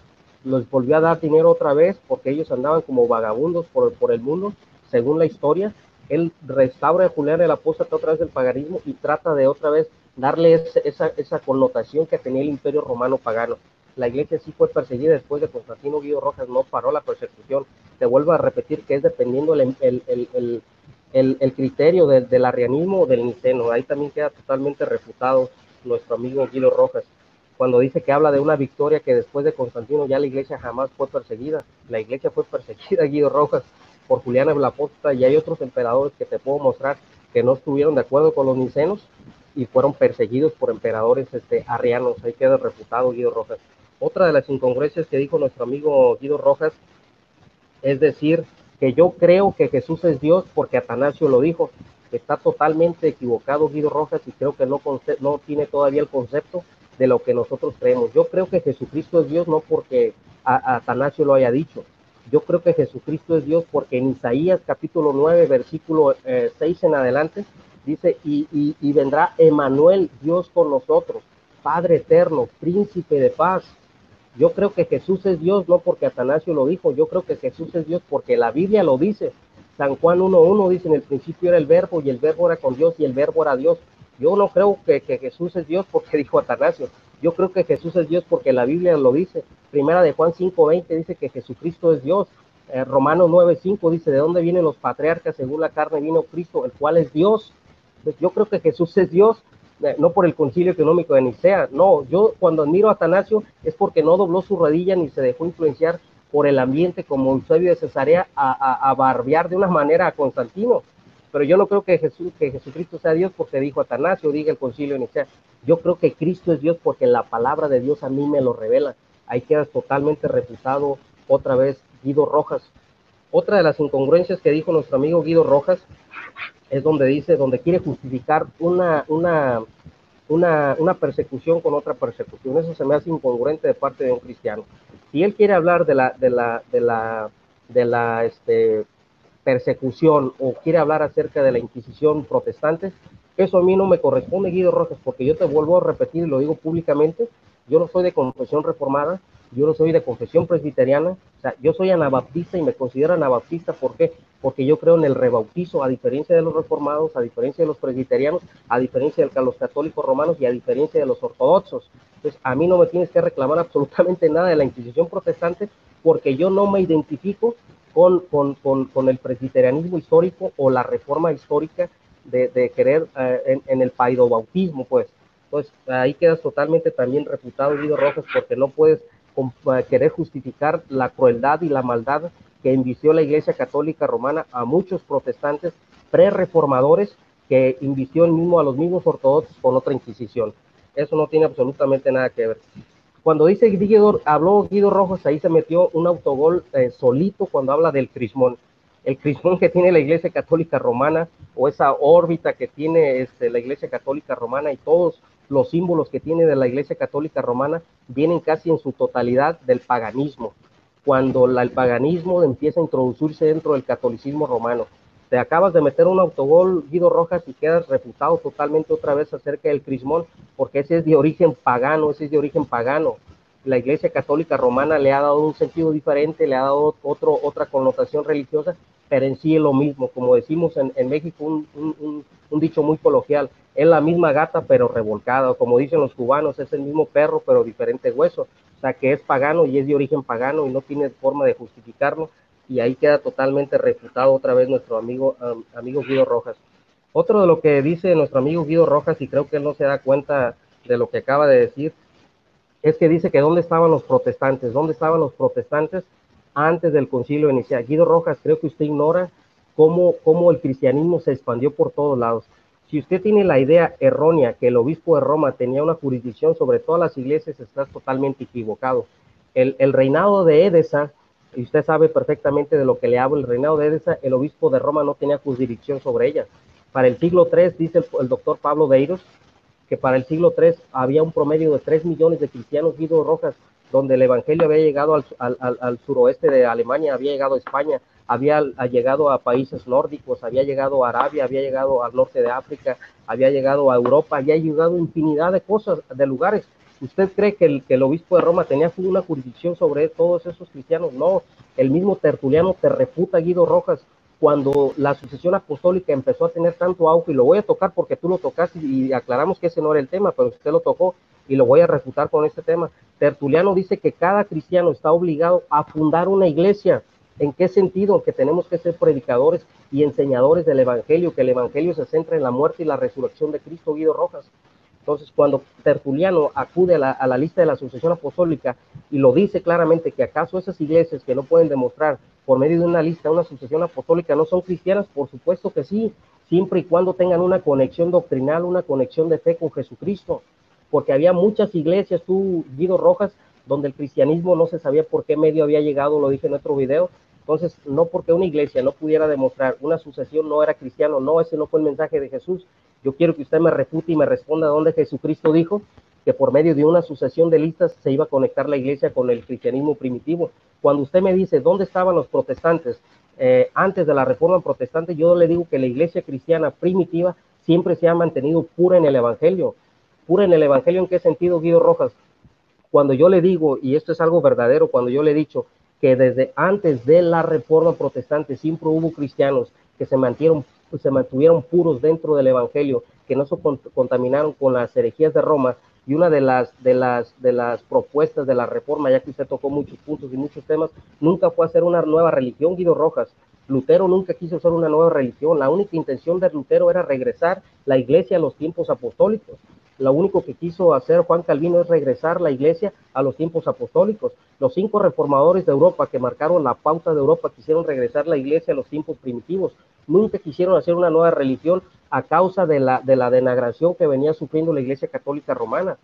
los volvió a dar dinero otra vez porque ellos andaban como vagabundos por el mundo, según la historia. Él restaura a Julián el Apóstata otra vez del paganismo y trata de otra vez darle esa connotación que tenía el imperio romano pagano. La iglesia sí fue perseguida después de Constantino. Guido Rojas no paró la persecución. Te vuelvo a repetir que es dependiendo el criterio del arrianismo o del niceno. Ahí también queda totalmente refutado nuestro amigo Guido Rojas, cuando dice que habla de una victoria que después de Constantino ya la iglesia jamás fue perseguida. La iglesia fue perseguida, Guido Rojas, por Julián el Apóstata, y hay otros emperadores que te puedo mostrar que no estuvieron de acuerdo con los nicenos y fueron perseguidos por emperadores arrianos. Ahí queda refutado Guido Rojas. Otra de las incongruencias que dijo nuestro amigo Guido Rojas es decir que yo creo que Jesús es Dios porque Atanasio lo dijo. Está totalmente equivocado Guido Rojas y creo que no tiene todavía el concepto de lo que nosotros creemos. Yo creo que Jesucristo es Dios no porque Atanasio lo haya dicho. Yo creo que Jesucristo es Dios porque en Isaías capítulo 9, versículo 6 en adelante, dice, y vendrá Emmanuel, Dios con nosotros, Padre eterno, príncipe de paz. Yo creo que Jesús es Dios no porque Atanasio lo dijo, yo creo que Jesús es Dios porque la Biblia lo dice. San Juan 1:1 dice, en el principio era el verbo y el verbo era con Dios y el verbo era Dios. Yo no creo que Jesús es Dios porque dijo Atanasio. Yo creo que Jesús es Dios porque la Biblia lo dice. Primera de Juan 5:20 dice que Jesucristo es Dios. Romanos 9:5 dice, ¿de dónde vienen los patriarcas? Según la carne vino Cristo, el cual es Dios. Pues yo creo que Jesús es Dios, no por el concilio económico de Nicea. No, yo cuando admiro a Atanasio es porque no dobló su rodilla ni se dejó influenciar por el ambiente como Eusebio de Cesarea a barbear de una manera a Constantino. Pero yo no creo que Jesucristo sea Dios porque dijo Atanasio, diga el concilio de Nicea. Yo creo que Cristo es Dios porque la palabra de Dios a mí me lo revela. Ahí quedas totalmente refutado otra vez Guido Rojas. Otra de las incongruencias que dijo nuestro amigo Guido Rojas es donde quiere justificar una persecución con otra persecución. Eso se me hace incongruente de parte de un cristiano. Si él quiere hablar de la persecución o quiere hablar acerca de la Inquisición protestante, eso a mí no me corresponde, Guido Rojas, porque yo te vuelvo a repetir y lo digo públicamente, yo no soy de confesión reformada, yo no soy de confesión presbiteriana, o sea, yo soy anabaptista y me considero anabaptista. ¿Por qué? Porque yo creo en el rebautizo, a diferencia de los reformados, a diferencia de los presbiterianos, a diferencia de los católicos romanos y a diferencia de los ortodoxos. Entonces, a mí no me tienes que reclamar absolutamente nada de la Inquisición protestante porque yo no me identifico con el presbiterianismo histórico o la reforma histórica de querer en el paidobautismo, pues. Entonces, ahí quedas totalmente también refutado, Guido Rojas, porque no puedes querer justificar la crueldad y la maldad que invistió la Iglesia Católica Romana a muchos protestantes pre-reformadores, que invistió a los mismos ortodoxos con otra Inquisición. Eso no tiene absolutamente nada que ver. Cuando dice habló Guido Rojas, ahí se metió un autogol solito cuando habla del crismón. El crismón que tiene la Iglesia Católica Romana, o esa órbita que tiene la Iglesia Católica Romana, y todos los símbolos que tiene de la Iglesia Católica Romana vienen casi en su totalidad del paganismo, cuando el paganismo empieza a introducirse dentro del catolicismo romano. Te acabas de meter un autogol, Guido Rojas, y quedas refutado totalmente otra vez acerca del crismón, porque ese es de origen pagano. La Iglesia Católica Romana le ha dado un sentido diferente, le ha dado otra connotación religiosa, pero en sí es lo mismo. Como decimos en México, un dicho muy coloquial, es la misma gata pero revolcada. Como dicen los cubanos, es el mismo perro pero diferente hueso. O sea, que es pagano y es de origen pagano y no tiene forma de justificarlo. Y ahí queda totalmente refutado otra vez nuestro amigo Guido Rojas. Otro de lo que dice nuestro amigo Guido Rojas, y creo que él no se da cuenta de lo que acaba de decir, es que dice que dónde estaban los protestantes antes del concilio de Nicea. Guido Rojas, creo que usted ignora cómo el cristianismo se expandió por todos lados. Si usted tiene la idea errónea que el obispo de Roma tenía una jurisdicción sobre todas las iglesias, está totalmente equivocado. El reinado de Edesa, y usted sabe perfectamente de lo que le hablo, el reinado de Edesa, el obispo de Roma no tenía jurisdicción sobre ella. Para el siglo III, dice el doctor Pablo Deiros, que para el siglo III había un promedio de 3 millones de cristianos, Guido Rojas, donde el evangelio había llegado al suroeste de Alemania, había llegado a España, había llegado a países nórdicos, había llegado a Arabia, había llegado al norte de África, había llegado a Europa, había llegado a infinidad de cosas, de lugares. ¿Usted cree que el obispo de Roma tenía una jurisdicción sobre todos esos cristianos? No, el mismo Tertuliano te refuta, Guido Rojas, cuando la sucesión apostólica empezó a tener tanto auge, y lo voy a tocar porque tú lo tocaste y aclaramos que ese no era el tema, pero usted lo tocó y lo voy a refutar con este tema. Tertuliano dice que cada cristiano está obligado a fundar una iglesia. ¿En qué sentido? Que tenemos que ser predicadores y enseñadores del evangelio, que el evangelio se centra en la muerte y la resurrección de Cristo, Guido Rojas. Entonces, cuando Tertuliano acude a la lista de la sucesión apostólica y lo dice claramente que acaso esas iglesias que no pueden demostrar por medio de una lista una sucesión apostólica no son cristianas, por supuesto que sí, siempre y cuando tengan una conexión doctrinal, una conexión de fe con Jesucristo, porque había muchas iglesias, tú, Guido Rojas, donde el cristianismo no se sabía por qué medio había llegado, lo dije en otro video. Entonces, no porque una iglesia no pudiera demostrar una sucesión no era cristiano, no, ese no fue el mensaje de Jesús. Yo quiero que usted me refute y me responda dónde Jesucristo dijo que por medio de una sucesión de listas se iba a conectar la iglesia con el cristianismo primitivo. Cuando usted me dice dónde estaban los protestantes antes de la reforma protestante, yo le digo que la iglesia cristiana primitiva siempre se ha mantenido pura en el evangelio. ¿Pura en el evangelio en qué sentido, Guido Rojas? Cuando yo le digo, y esto es algo verdadero, cuando yo le he dicho que desde antes de la reforma protestante siempre hubo cristianos que se mantuvieron puros dentro del evangelio, que no se contaminaron con las herejías de Roma, y una de las propuestas de la reforma, ya que usted tocó muchos puntos y muchos temas, nunca fue hacer una nueva religión, Guido Rojas. Lutero nunca quiso hacer una nueva religión. La única intención de Lutero era regresar la iglesia a los tiempos apostólicos. Lo único que quiso hacer Juan Calvino es regresar la iglesia a los tiempos apostólicos. Los 5 reformadores de Europa que marcaron la pauta de Europa quisieron regresar la iglesia a los tiempos primitivos. Nunca quisieron hacer una nueva religión a causa de la denagración que venía sufriendo la iglesia católica romana.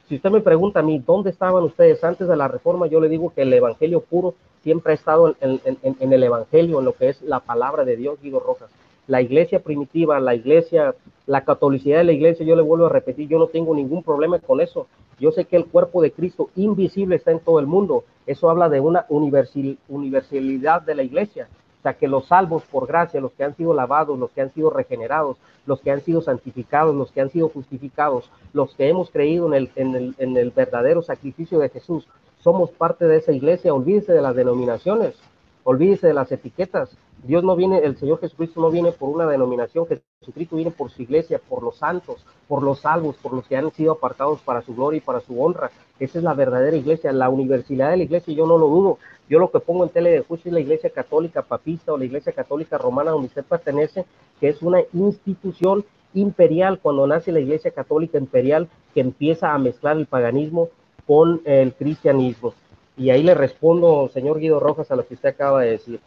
Si usted me pregunta a mí, ¿dónde estaban ustedes antes de la reforma? Yo le digo que el evangelio puro siempre ha estado en el evangelio, en lo que es la palabra de Dios, Guido Rojas. La iglesia primitiva, la catolicidad de la iglesia, yo le vuelvo a repetir, yo no tengo ningún problema con eso. Yo sé que el cuerpo de Cristo invisible está en todo el mundo. Eso habla de una universalidad de la iglesia. O sea, que los salvos por gracia, los que han sido lavados, los que han sido regenerados, los que han sido santificados, los que han sido justificados, los que hemos creído en el verdadero sacrificio de Jesús, somos parte de esa iglesia. Olvídese de las denominaciones, olvídese de las etiquetas. Dios no viene, el Señor Jesucristo no viene por una denominación, Jesucristo viene por su iglesia, por los santos, por los salvos, por los que han sido apartados para su gloria y para su honra. Esa es la verdadera iglesia, la universalidad de la iglesia, yo no lo dudo. Yo lo que pongo en tele de juicio es la iglesia católica papista o la iglesia católica romana donde usted pertenece, que es una institución imperial. Cuando nace la iglesia católica imperial, que empieza a mezclar el paganismo con el cristianismo. Y ahí le respondo, señor Guido Rojas, a lo que usted acaba de decir.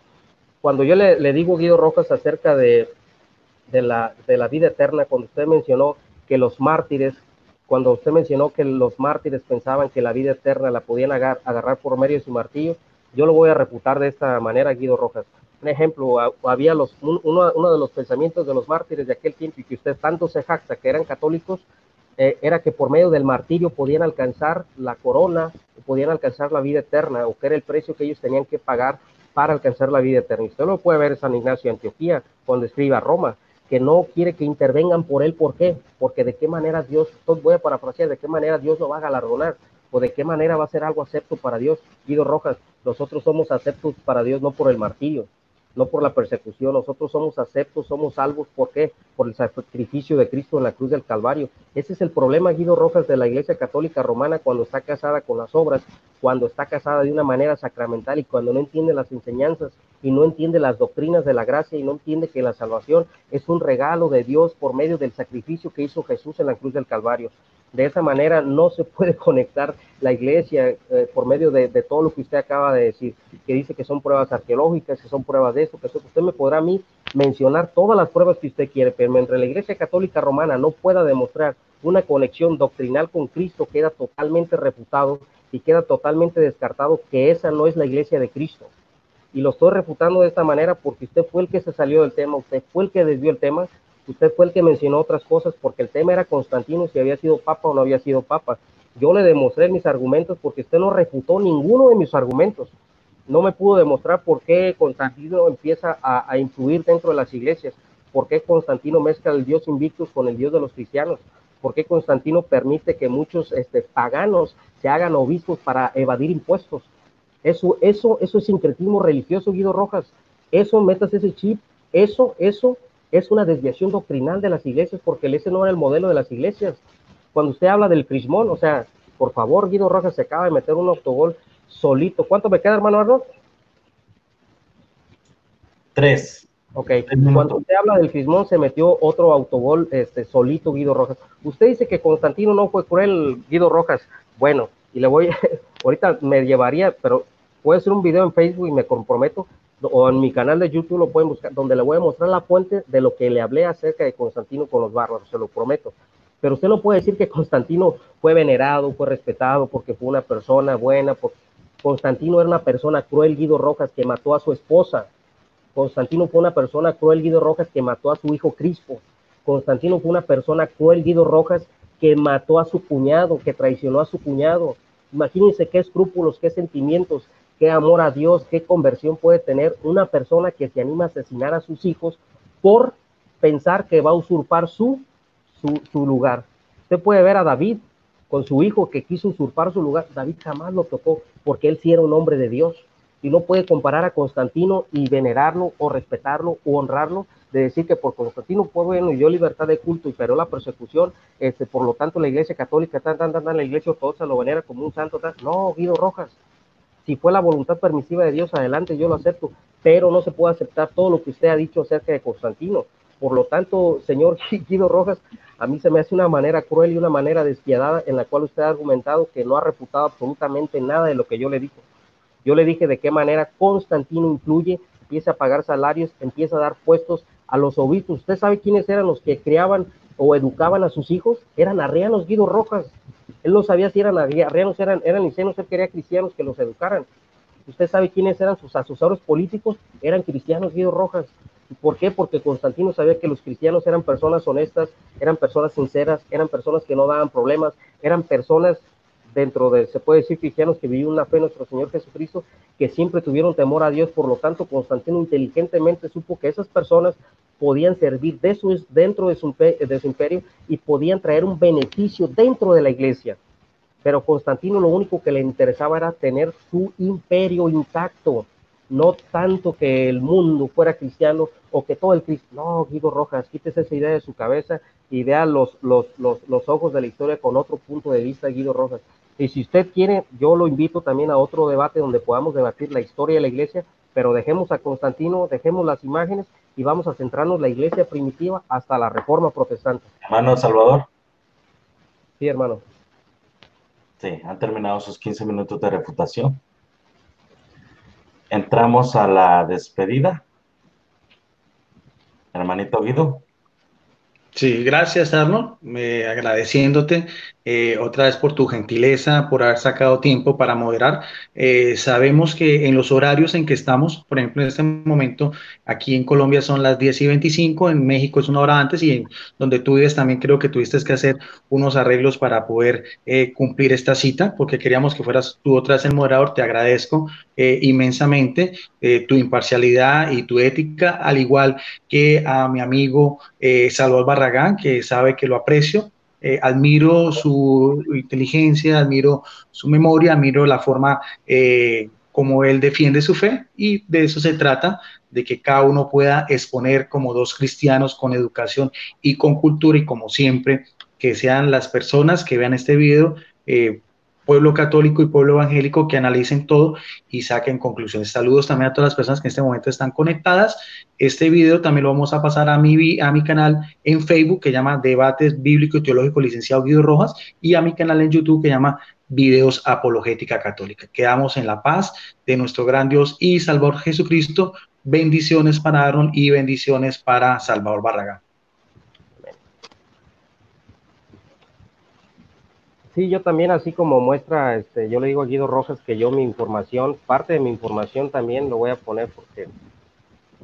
Cuando yo le digo, Guido Rojas, acerca de la vida eterna, cuando usted mencionó que los mártires, cuando usted mencionó que los mártires pensaban que la vida eterna la podían agarrar por medio de su martillo, yo lo voy a refutar de esta manera, Guido Rojas. Un ejemplo, había uno de los pensamientos de los mártires de aquel tiempo, y que usted tanto se jacta que eran católicos, era que por medio del martirio podían alcanzar la corona, podían alcanzar la vida eterna, o que era el precio que ellos tenían que pagar para alcanzar la vida eterna. Usted lo puede ver en San Ignacio de Antioquía, cuando escribe a Roma, que no quiere que intervengan por él. ¿Por qué? Porque de qué manera Dios, voy a parafrasear, de qué manera Dios lo va a galardonar, o de qué manera va a ser algo acepto para Dios. Guido Rojas, nosotros somos aceptos para Dios no por el martirio, no por la persecución. Nosotros somos aceptos, somos salvos. ¿Por qué? Por el sacrificio de Cristo en la cruz del Calvario. Ese es el problema, Guido Rojas, de la Iglesia Católica Romana, cuando está casada con las obras, cuando está casada de una manera sacramental, y cuando no entiende las enseñanzas y no entiende las doctrinas de la gracia, y no entiende que la salvación es un regalo de Dios por medio del sacrificio que hizo Jesús en la cruz del Calvario. De esa manera no se puede conectar la iglesia por medio de todo lo que usted acaba de decir, que dice que son pruebas arqueológicas, que son pruebas de eso, que usted me podrá a mí mencionar todas las pruebas que usted quiere, pero mientras la Iglesia Católica Romana no pueda demostrar una conexión doctrinal con Cristo, queda totalmente refutado y queda totalmente descartado que esa no es la Iglesia de Cristo. Y lo estoy refutando de esta manera porque usted fue el que se salió del tema, usted fue el que desvió el tema, usted fue el que mencionó otras cosas, porque el tema era Constantino, si había sido papa o no había sido papa. Yo le demostré mis argumentos porque usted no refutó ninguno de mis argumentos. No me pudo demostrar por qué Constantino empieza a influir dentro de las iglesias, por qué Constantino mezcla el dios Invictus con el dios de los cristianos, por qué Constantino permite que muchos paganos se hagan obispos para evadir impuestos. Eso es sincretismo religioso, Guido Rojas. Eso, metas ese chip, eso es una desviación doctrinal de las iglesias, porque ese no era el modelo de las iglesias. Cuando usted habla del crismón, o sea, por favor, Guido Rojas se acaba de meter un autogol solito. ¿Cuánto me queda, hermano Arnold? 3. Ok, cuando usted habla del crismón, se metió otro autogol solito, Guido Rojas. Usted dice que Constantino no fue cruel, Guido Rojas. Bueno, y le voy, ahorita me llevaría, pero puede ser un video en Facebook y me comprometo, o en mi canal de YouTube lo pueden buscar, donde le voy a mostrar la fuente de lo que le hablé acerca de Constantino con los bárbaros, se lo prometo. Pero usted no puede decir que Constantino fue venerado, fue respetado porque fue una persona buena. Constantino era una persona cruel, Guido Rojas, que mató a su esposa. Constantino fue una persona cruel, Guido Rojas, que mató a su hijo Crispo. Constantino fue una persona cruel, Guido Rojas, que mató a su cuñado, que traicionó a su cuñado. Imagínense qué escrúpulos, qué sentimientos, qué amor a Dios, qué conversión puede tener una persona que se anima a asesinar a sus hijos por pensar que va a usurpar su lugar. Usted puede ver a David con su hijo que quiso usurpar su lugar. David jamás lo tocó porque él sí era un hombre de Dios. Y no puede comparar a Constantino y venerarlo o respetarlo o honrarlo, de decir que por Constantino fue bueno y dio libertad de culto y perdió la persecución, por lo tanto la Iglesia Católica, la Iglesia Ortodoxa lo venera como un santo. No, Guido Rojas, si fue la voluntad permisiva de Dios, adelante, yo lo acepto, pero no se puede aceptar todo lo que usted ha dicho acerca de Constantino. Por lo tanto, señor Guido Rojas, a mí se me hace una manera cruel y una manera despiadada en la cual usted ha argumentado que no ha refutado absolutamente nada de lo que yo le dije. Yo le dije de qué manera Constantino influye, empieza a pagar salarios, empieza a dar puestos a los obispos. ¿Usted sabe quiénes eran los que criaban o educaban a sus hijos? Eran arrianos, Guido Rojas. Él no sabía si eran arrianos, eran licenos, él quería cristianos que los educaran. ¿Usted sabe quiénes eran sus asesores políticos? Eran cristianos, Guido Rojas. ¿Y por qué? Porque Constantino sabía que los cristianos eran personas honestas, eran personas sinceras, eran personas que no daban problemas, eran personas dentro de, se puede decir, cristianos que vivían una fe en nuestro Señor Jesucristo, que siempre tuvieron temor a Dios. Por lo tanto, Constantino inteligentemente supo que esas personas podían servir dentro de su imperio y podían traer un beneficio dentro de la iglesia. Pero Constantino lo único que le interesaba era tener su imperio intacto, no tanto que el mundo fuera cristiano o que todo el cristiano. No, Guido Rojas, quítese esa idea de su cabeza y vea los ojos de la historia con otro punto de vista, Guido Rojas. Y si usted quiere, yo lo invito también a otro debate donde podamos debatir la historia de la iglesia, pero dejemos a Constantino, dejemos las imágenes y vamos a centrarnos en la iglesia primitiva hasta la Reforma Protestante. Hermano Salvador. Sí, hermano. Sí, han terminado sus 15 minutos de refutación. Entramos a la despedida. Hermanito Guido. Sí, gracias Arnold, agradeciéndote otra vez por tu gentileza, por haber sacado tiempo para moderar. Sabemos que en los horarios en que estamos, por ejemplo, en este momento, aquí en Colombia son las 10:25, en México es una hora antes y en donde tú vives también creo que tuviste que hacer unos arreglos para poder cumplir esta cita, porque queríamos que fueras tú otra vez el moderador. Te agradezco inmensamente tu imparcialidad y tu ética, al igual que a mi amigo Salvador Barragán, que sabe que lo aprecio. Admiro su inteligencia, admiro su memoria, admiro la forma como él defiende su fe, y de eso se trata, de que cada uno pueda exponer como dos cristianos con educación y con cultura, y como siempre, que sean las personas que vean este video, pueblo católico y pueblo evangélico, que analicen todo y saquen conclusiones. Saludos también a todas las personas que en este momento están conectadas. Este video también lo vamos a pasar a mi canal en Facebook, que llama Debates Bíblico y Teológico Licenciado Guido Rojas, y a mi canal en YouTube, que llama Videos Apologética Católica. Quedamos en la paz de nuestro gran Dios y Salvador Jesucristo. Bendiciones para Aaron y bendiciones para Salvador Barragán. Sí, yo también, así como muestra, yo le digo a Guido Rojas que yo mi información, parte de mi información también lo voy a poner porque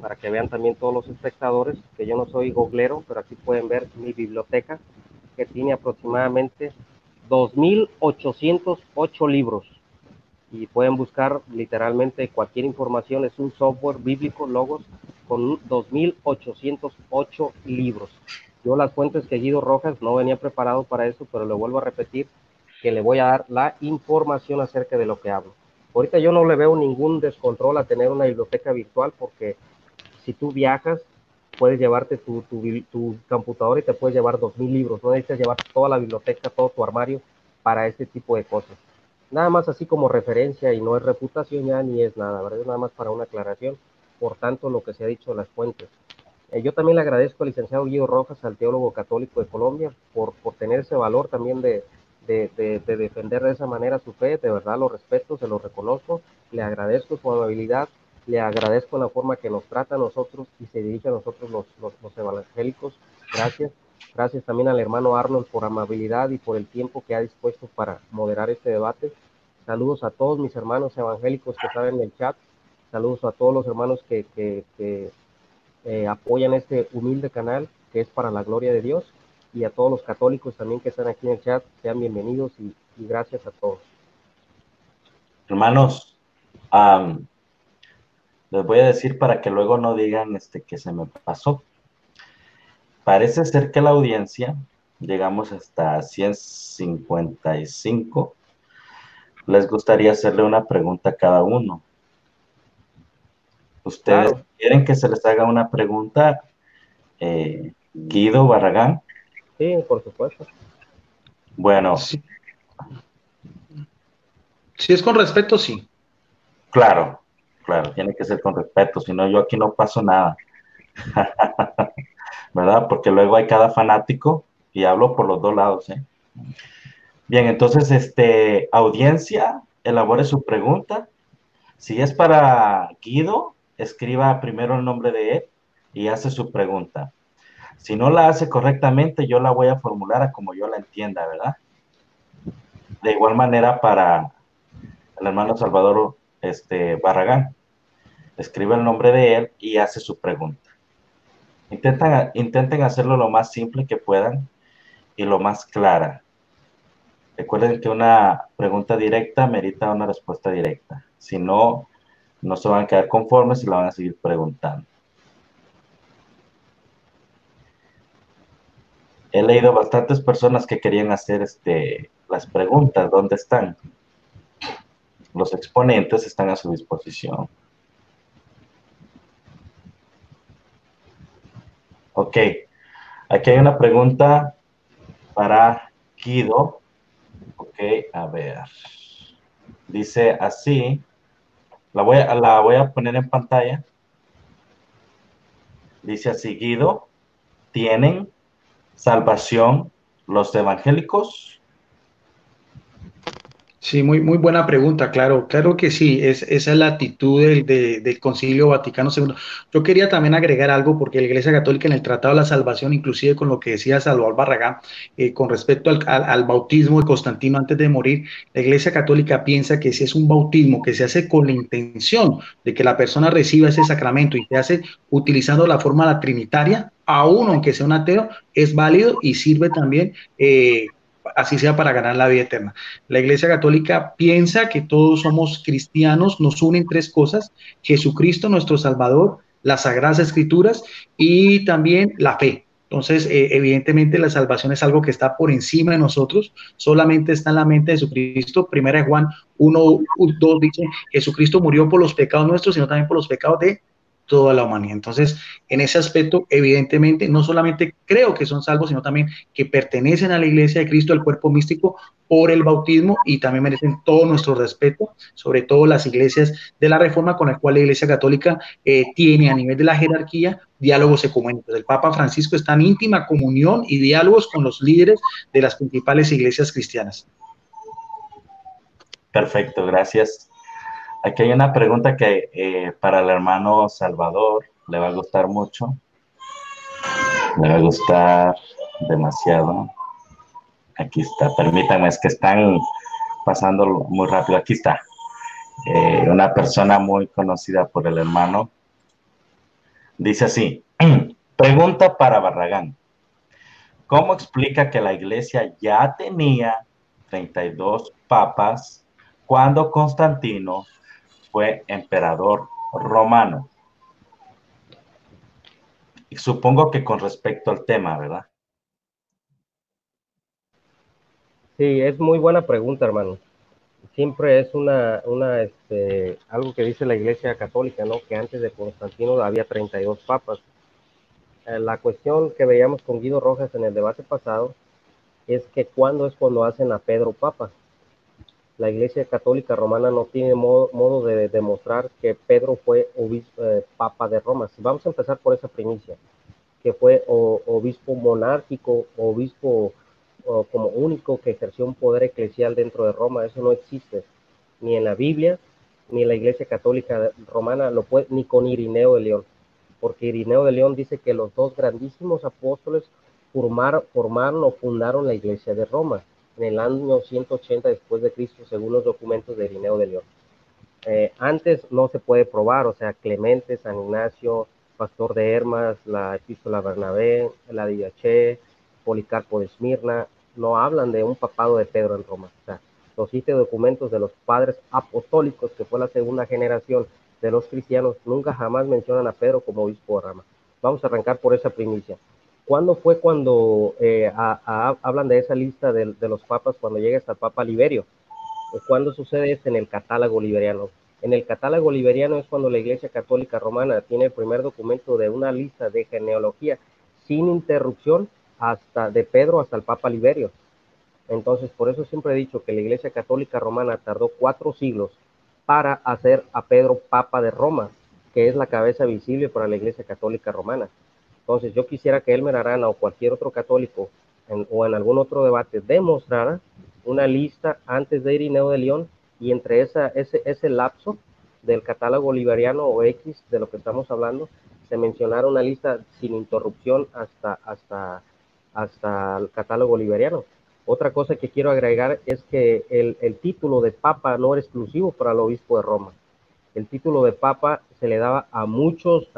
para que vean también todos los espectadores que yo no soy googlero, pero aquí pueden ver mi biblioteca que tiene aproximadamente 2.808 libros y pueden buscar literalmente cualquier información, es un software bíblico, Logos, con 2.808 libros. Yo las fuentes que Guido Rojas no venía preparado para eso, pero le vuelvo a repetir que le voy a dar la información acerca de lo que hablo. Ahorita yo no le veo ningún descontrol a tener una biblioteca virtual porque si tú viajas, puedes llevarte tu computadora y te puedes llevar 2.000 libros. No necesitas llevar toda la biblioteca, todo tu armario para este tipo de cosas. Nada más así como referencia y no es reputación ya ni es nada, ¿verdad? Nada más para una aclaración. Por tanto, lo que se ha dicho de las fuentes. Yo también le agradezco al licenciado Guido Rojas, al teólogo católico de Colombia, por tener ese valor también de defender de esa manera su fe. De verdad lo respeto, se lo reconozco. Le agradezco su amabilidad, le agradezco la forma que nos trata a nosotros y se dirige a nosotros los evangélicos. Gracias. Gracias también al hermano Arnold por amabilidad y por el tiempo que ha dispuesto para moderar este debate. Saludos a todos mis hermanos evangélicos que están en el chat. Saludos a todos los hermanos que apoyan este humilde canal que es para la gloria de Dios, y a todos los católicos también que están aquí en el chat, sean bienvenidos y gracias a todos. Hermanos, les voy a decir para que luego no digan que se me pasó. Parece ser que la audiencia, llegamos hasta 155, les gustaría hacerle una pregunta a cada uno. ¿Ustedes quieren que se les haga una pregunta, Guido Barragán? Sí, por supuesto. Bueno. Sí. Si es con respeto, sí. Claro, tiene que ser con respeto, si no yo aquí no paso nada. ¿Verdad? Porque luego hay cada fanático y hablo por los dos lados, ¿eh? Bien, entonces, audiencia, elabore su pregunta. Si es para Guido, escriba primero el nombre de él y hace su pregunta. Si no la hace correctamente, yo la voy a formular a como yo la entienda, ¿verdad? De igual manera para el hermano Salvador Barragán. Escribe el nombre de él y hace su pregunta. Intenten hacerlo lo más simple que puedan y lo más clara. Recuerden que una pregunta directa merita una respuesta directa. Si no, no se van a quedar conformes y la van a seguir preguntando. He leído bastantes personas que querían hacer las preguntas. ¿Dónde están? Los exponentes están a su disposición. Ok. Aquí hay una pregunta para Guido. Ok, a ver. Dice así. La voy a poner en pantalla. Dice así: Guido, ¿tienen salvación los evangélicos? Sí, muy buena pregunta, claro que sí, esa es la actitud del Concilio Vaticano II. Yo quería también agregar algo, porque la Iglesia Católica en el Tratado de la Salvación, inclusive con lo que decía Salvador Barragán, con respecto al bautismo de Constantino antes de morir, la Iglesia Católica piensa que si es un bautismo que se hace con la intención de que la persona reciba ese sacramento y se hace utilizando la fórmula trinitaria, aún aunque sea un ateo, es válido y sirve también, así sea para ganar la vida eterna. La Iglesia Católica piensa que todos somos cristianos, nos unen tres cosas: Jesucristo, nuestro Salvador, las Sagradas Escrituras y también la fe. Entonces, evidentemente la salvación es algo que está por encima de nosotros, solamente está en la mente de Jesucristo. Primera de Juan 1:2 dice: Jesucristo murió por los pecados nuestros, sino también por los pecados de toda la humanidad. Entonces, en ese aspecto, evidentemente, no solamente creo que son salvos, sino también que pertenecen a la Iglesia de Cristo, al cuerpo místico, por el bautismo, y también merecen todo nuestro respeto, sobre todo las iglesias de la Reforma, con la cual la Iglesia Católica tiene a nivel de la jerarquía diálogos ecuménicos. El Papa Francisco está en íntima comunión y diálogos con los líderes de las principales iglesias cristianas. Perfecto, gracias. aquí hay una pregunta que para el hermano Salvador le va a gustar mucho, le va a gustar demasiado. Aquí está, permítanme, es que están pasando muy rápido. Aquí está. Una persona muy conocida por el hermano. Dice así, pregunta para Barragán. ¿Cómo explica que la iglesia ya tenía 32 papas cuando Constantino fue emperador romano? Y supongo que con respecto al tema, ¿verdad? Sí, es muy buena pregunta, hermano. Siempre es algo que dice la Iglesia Católica, ¿no? Que antes de Constantino había 32 papas. La cuestión que veíamos con Guido Rojas en el debate pasado es que ¿cuándo es cuando hacen a Pedro papa? La Iglesia Católica Romana no tiene modo de demostrar que Pedro fue papa de Roma. Si vamos a empezar por esa primicia, que fue obispo monárquico, obispo como único que ejerció un poder eclesial dentro de Roma, eso no existe, ni en la Biblia, ni en la Iglesia Católica Romana, ni con Irineo de León, porque Irineo de León dice que los dos grandísimos apóstoles formaron o fundaron la Iglesia de Roma en el año 180 después de Cristo, según los documentos de Irineo de León. Antes no se puede probar, o sea, Clemente, San Ignacio, Pastor de Hermas, la Epístola Bernabé, la Didache, Policarpo de Esmirna, no hablan de un papado de Pedro en Roma. O sea, los 7 documentos de los padres apostólicos, que fue la segunda generación de los cristianos, nunca jamás mencionan a Pedro como obispo de Roma. Vamos a arrancar por esa primicia. ¿Cuándo fue cuando hablan de esa lista de los papas cuando llega hasta el Papa Liberio? ¿Cuándo sucede esto? En el catálogo liberiano. En el catálogo liberiano es cuando la Iglesia Católica Romana tiene el primer documento de una lista de genealogía sin interrupción hasta de Pedro hasta el Papa Liberio. Entonces, por eso siempre he dicho que la Iglesia Católica Romana tardó 4 siglos para hacer a Pedro Papa de Roma, que es la cabeza visible para la Iglesia Católica Romana. Entonces, yo quisiera que Elmer Arana o cualquier otro católico o en algún otro debate demostrara una lista antes de Irineo de León y entre ese lapso del catálogo liberiano o X de lo que estamos hablando, se mencionara una lista sin interrupción hasta el catálogo liberiano. Otra cosa que quiero agregar es que el título de papa no era exclusivo para el obispo de Roma. El título de papa se le daba a muchos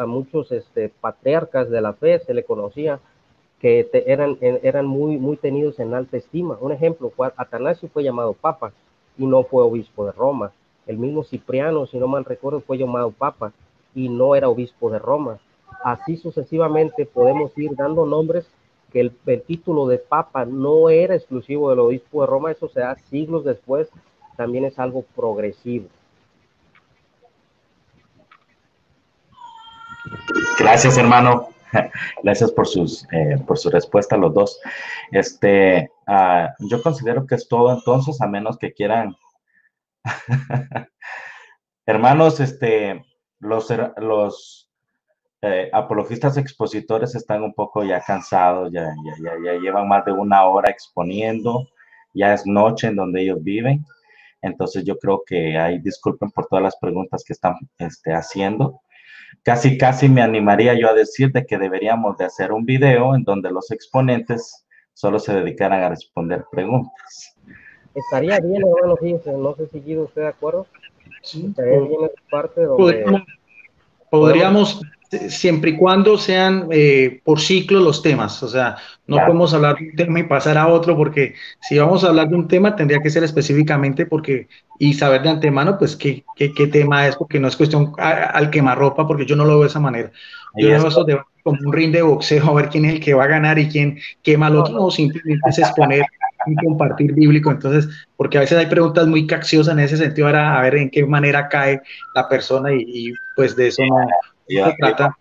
patriarcas de la fe, se le conocía que eran muy tenidos en alta estima. Un ejemplo, Atanasio fue llamado papa y no fue obispo de Roma. El mismo Cipriano, si no mal recuerdo, fue llamado papa y no era obispo de Roma. Así sucesivamente podemos ir dando nombres que el título de papa no era exclusivo del obispo de Roma, eso se da siglos después, también es algo progresivo. Gracias, hermano. Gracias por su respuesta a los dos. Yo considero que es todo entonces, a menos que quieran. Hermanos, los apologistas expositores están un poco ya cansados, ya llevan más de 1 hora exponiendo, ya es noche en donde ellos viven, entonces yo creo que ahí disculpen por todas las preguntas que están haciendo. Casi me animaría yo a decir de que deberíamos de hacer un video en donde los exponentes solo se dedicaran a responder preguntas. Estaría bien, hermano, fíjense, no sé si Guido esté de acuerdo. Sí, Estaría bien esa parte donde podríamos, siempre y cuando sean por ciclo los temas, o sea, no Claro. podemos hablar de un tema y pasar a otro, porque si vamos a hablar de un tema tendría que ser específicamente y saber de antemano, pues, qué tema es, porque no es cuestión al quemarropa, porque yo no lo veo de esa manera. Yo veo eso como un ring de boxeo, a ver quién es el que va a ganar y quién quema al otro, no, simplemente es exponer y compartir bíblico, entonces, porque a veces hay preguntas muy capciosas en ese sentido, a ver en qué manera cae la persona pues de eso no se trata.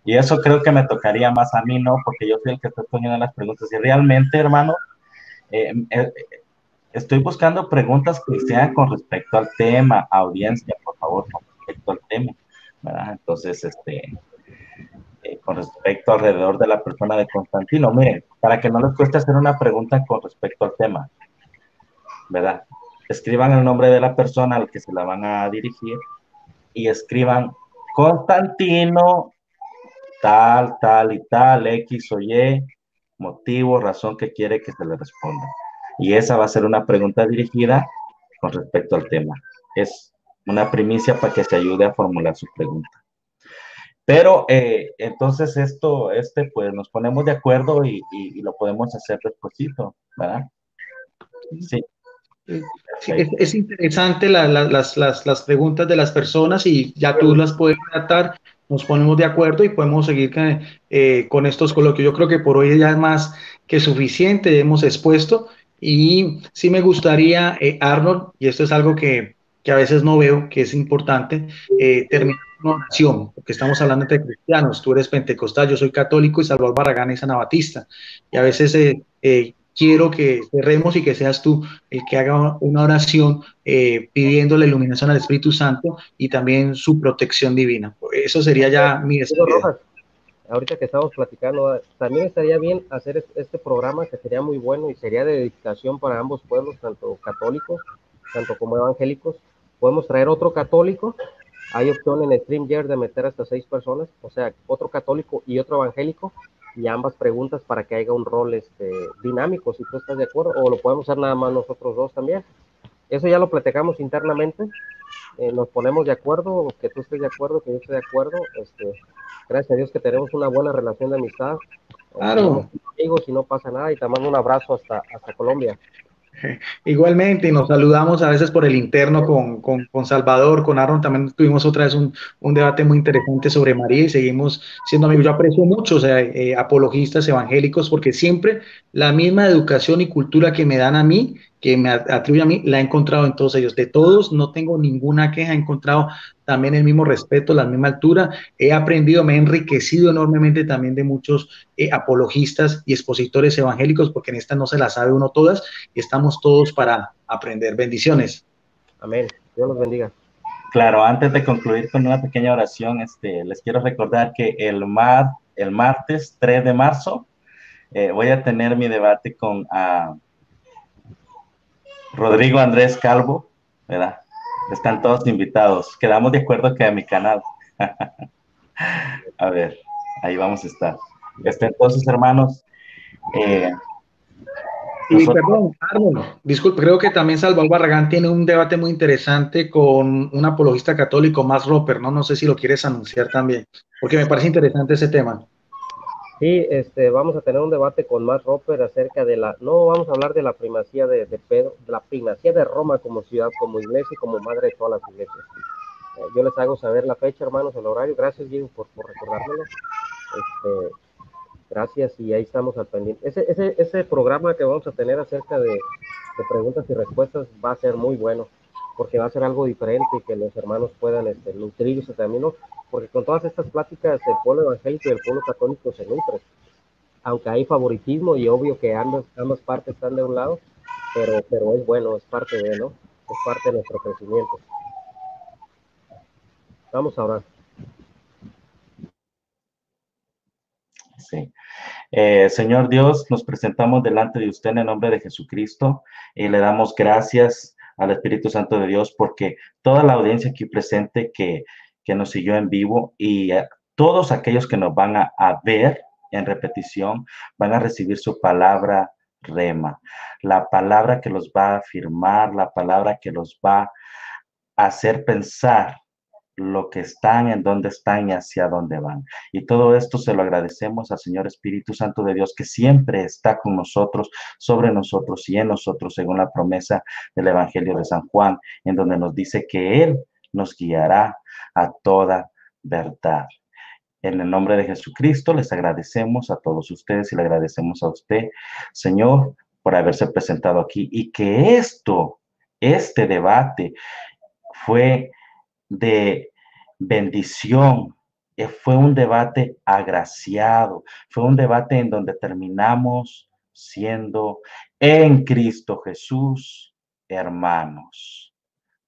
Y eso creo que me tocaría más a mí, ¿no? Porque yo soy el que estoy poniendo las preguntas. Y realmente, hermano, estoy buscando preguntas que sean con respecto al tema. Audiencia, por favor, con respecto al tema, ¿verdad? Entonces, con respecto alrededor de la persona de Constantino, miren, para que no les cueste hacer una pregunta con respecto al tema, ¿verdad? escriban el nombre de la persona al que se la van a dirigir y escriban Constantino, tal, tal y tal, X o Y, motivo, razón que quiere que se le responda. Y esa va a ser una pregunta dirigida con respecto al tema. Es una primicia para que se ayude a formular su pregunta. Pero entonces pues nos ponemos de acuerdo y lo podemos hacer despuesito, ¿verdad? Sí, Sí, perfecto. es interesante las preguntas de las personas y ya tú las puedes tratar, nos ponemos de acuerdo y podemos seguir con estos coloquios. Yo creo que por hoy ya es más que suficiente, hemos expuesto y sí me gustaría, Arnold, y esto es algo que a veces no veo, que es importante, terminar con una oración, porque estamos hablando entre cristianos, tú eres pentecostal, yo soy católico y Salvador Barragán es anabatista. Y a veces quiero que cerremos y que seas tú el que haga una oración pidiendo la iluminación al Espíritu Santo y también su protección divina. Eso sería ya mi Diego despedida. Rojas, ahorita que estamos platicando, también estaría bien hacer este programa que sería muy bueno y sería de dedicación para ambos pueblos, tanto católicos, tanto como evangélicos. Podemos traer otro católico, hay opción en StreamYard de meter hasta 6 personas, o sea, otro católico y otro evangélico, y ambas preguntas para que haya un rol dinámico, si tú estás de acuerdo, o lo podemos hacer nada más nosotros dos también. Eso ya lo platicamos internamente, nos ponemos de acuerdo, que tú estés de acuerdo, que yo esté de acuerdo. Gracias a Dios que tenemos una buena relación de amistad. Seguimos Claro. siendo amigos y no pasa nada. Y te mando un abrazo hasta Colombia. Igualmente, y nos saludamos a veces por el interno con Salvador, con Aaron. También tuvimos otra vez un debate muy interesante sobre María y seguimos siendo amigos. Yo aprecio mucho, o sea, apologistas evangélicos, porque siempre la misma educación y cultura que me dan a mí, que me atribuye a mí, la he encontrado en todos ellos. De todos, no tengo ninguna queja, he encontrado también el mismo respeto, la misma altura. He aprendido, me he enriquecido enormemente también de muchos apologistas y expositores evangélicos, porque en esta no se las sabe uno todas y estamos todos para aprender. Bendiciones. Amén. Dios los bendiga. Claro, antes de concluir con una pequeña oración, les quiero recordar que el martes 3 de marzo voy a tener mi debate con Rodrigo Andrés Calvo, ¿verdad? Están todos invitados. Quedamos de acuerdo que a mi canal. A ver, ahí vamos a estar. Entonces, hermanos, eh, Y nosotros, perdón, Arnold, disculpe, creo que también Salvador Barragán tiene un debate muy interesante con un apologista católico, Max Roper, ¿no? No sé si lo quieres anunciar también, porque me parece interesante ese tema. Sí, vamos a tener un debate con Matt Roper acerca no vamos a hablar de la primacía de Pedro, de la primacía de Roma como ciudad, como iglesia y como madre de todas las iglesias. Yo les hago saber la fecha, hermanos, el horario. Gracias, Diego, por recordármelo. Este, Gracias y ahí estamos al pendiente. Ese programa que vamos a tener acerca de preguntas y respuestas va a ser muy bueno, porque va a ser algo diferente y que los hermanos puedan nutrirse también, ¿no? Porque con todas estas pláticas el pueblo evangélico y el pueblo católico se nutren, aunque hay favoritismo y obvio que ambas partes están de un lado, pero es bueno, es parte de, ¿no? Es parte de nuestro crecimiento. Vamos a orar. sí. Señor Dios, nos presentamos delante de usted en el nombre de Jesucristo y le damos gracias al Espíritu Santo de Dios porque toda la audiencia aquí presente que nos siguió en vivo y todos aquellos que nos van a ver en repetición van a recibir su palabra rema, la palabra que los va a afirmar, la palabra que los va a hacer pensar lo que están, en dónde están y hacia dónde van. Y todo esto se lo agradecemos al Señor Espíritu Santo de Dios, que siempre está con nosotros, sobre nosotros y en nosotros, según la promesa del Evangelio de San Juan, en donde nos dice que Él nos guiará a toda verdad. En el nombre de Jesucristo les agradecemos a todos ustedes y le agradecemos a usted, Señor, por haberse presentado aquí y que este debate fue de bendición. Fue un debate agraciado, fue un debate en donde terminamos siendo en Cristo Jesús hermanos.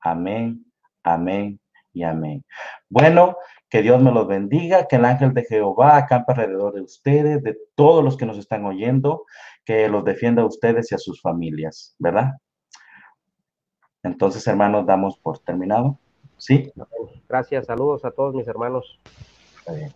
Amén, amén y amén. Bueno, que Dios me los bendiga, que el ángel de Jehová acampe alrededor de ustedes, de todos los que nos están oyendo, que los defienda a ustedes y a sus familias, ¿verdad? Entonces, hermanos, damos por terminado. ¿Sí? Gracias, saludos a todos mis hermanos. Está bien.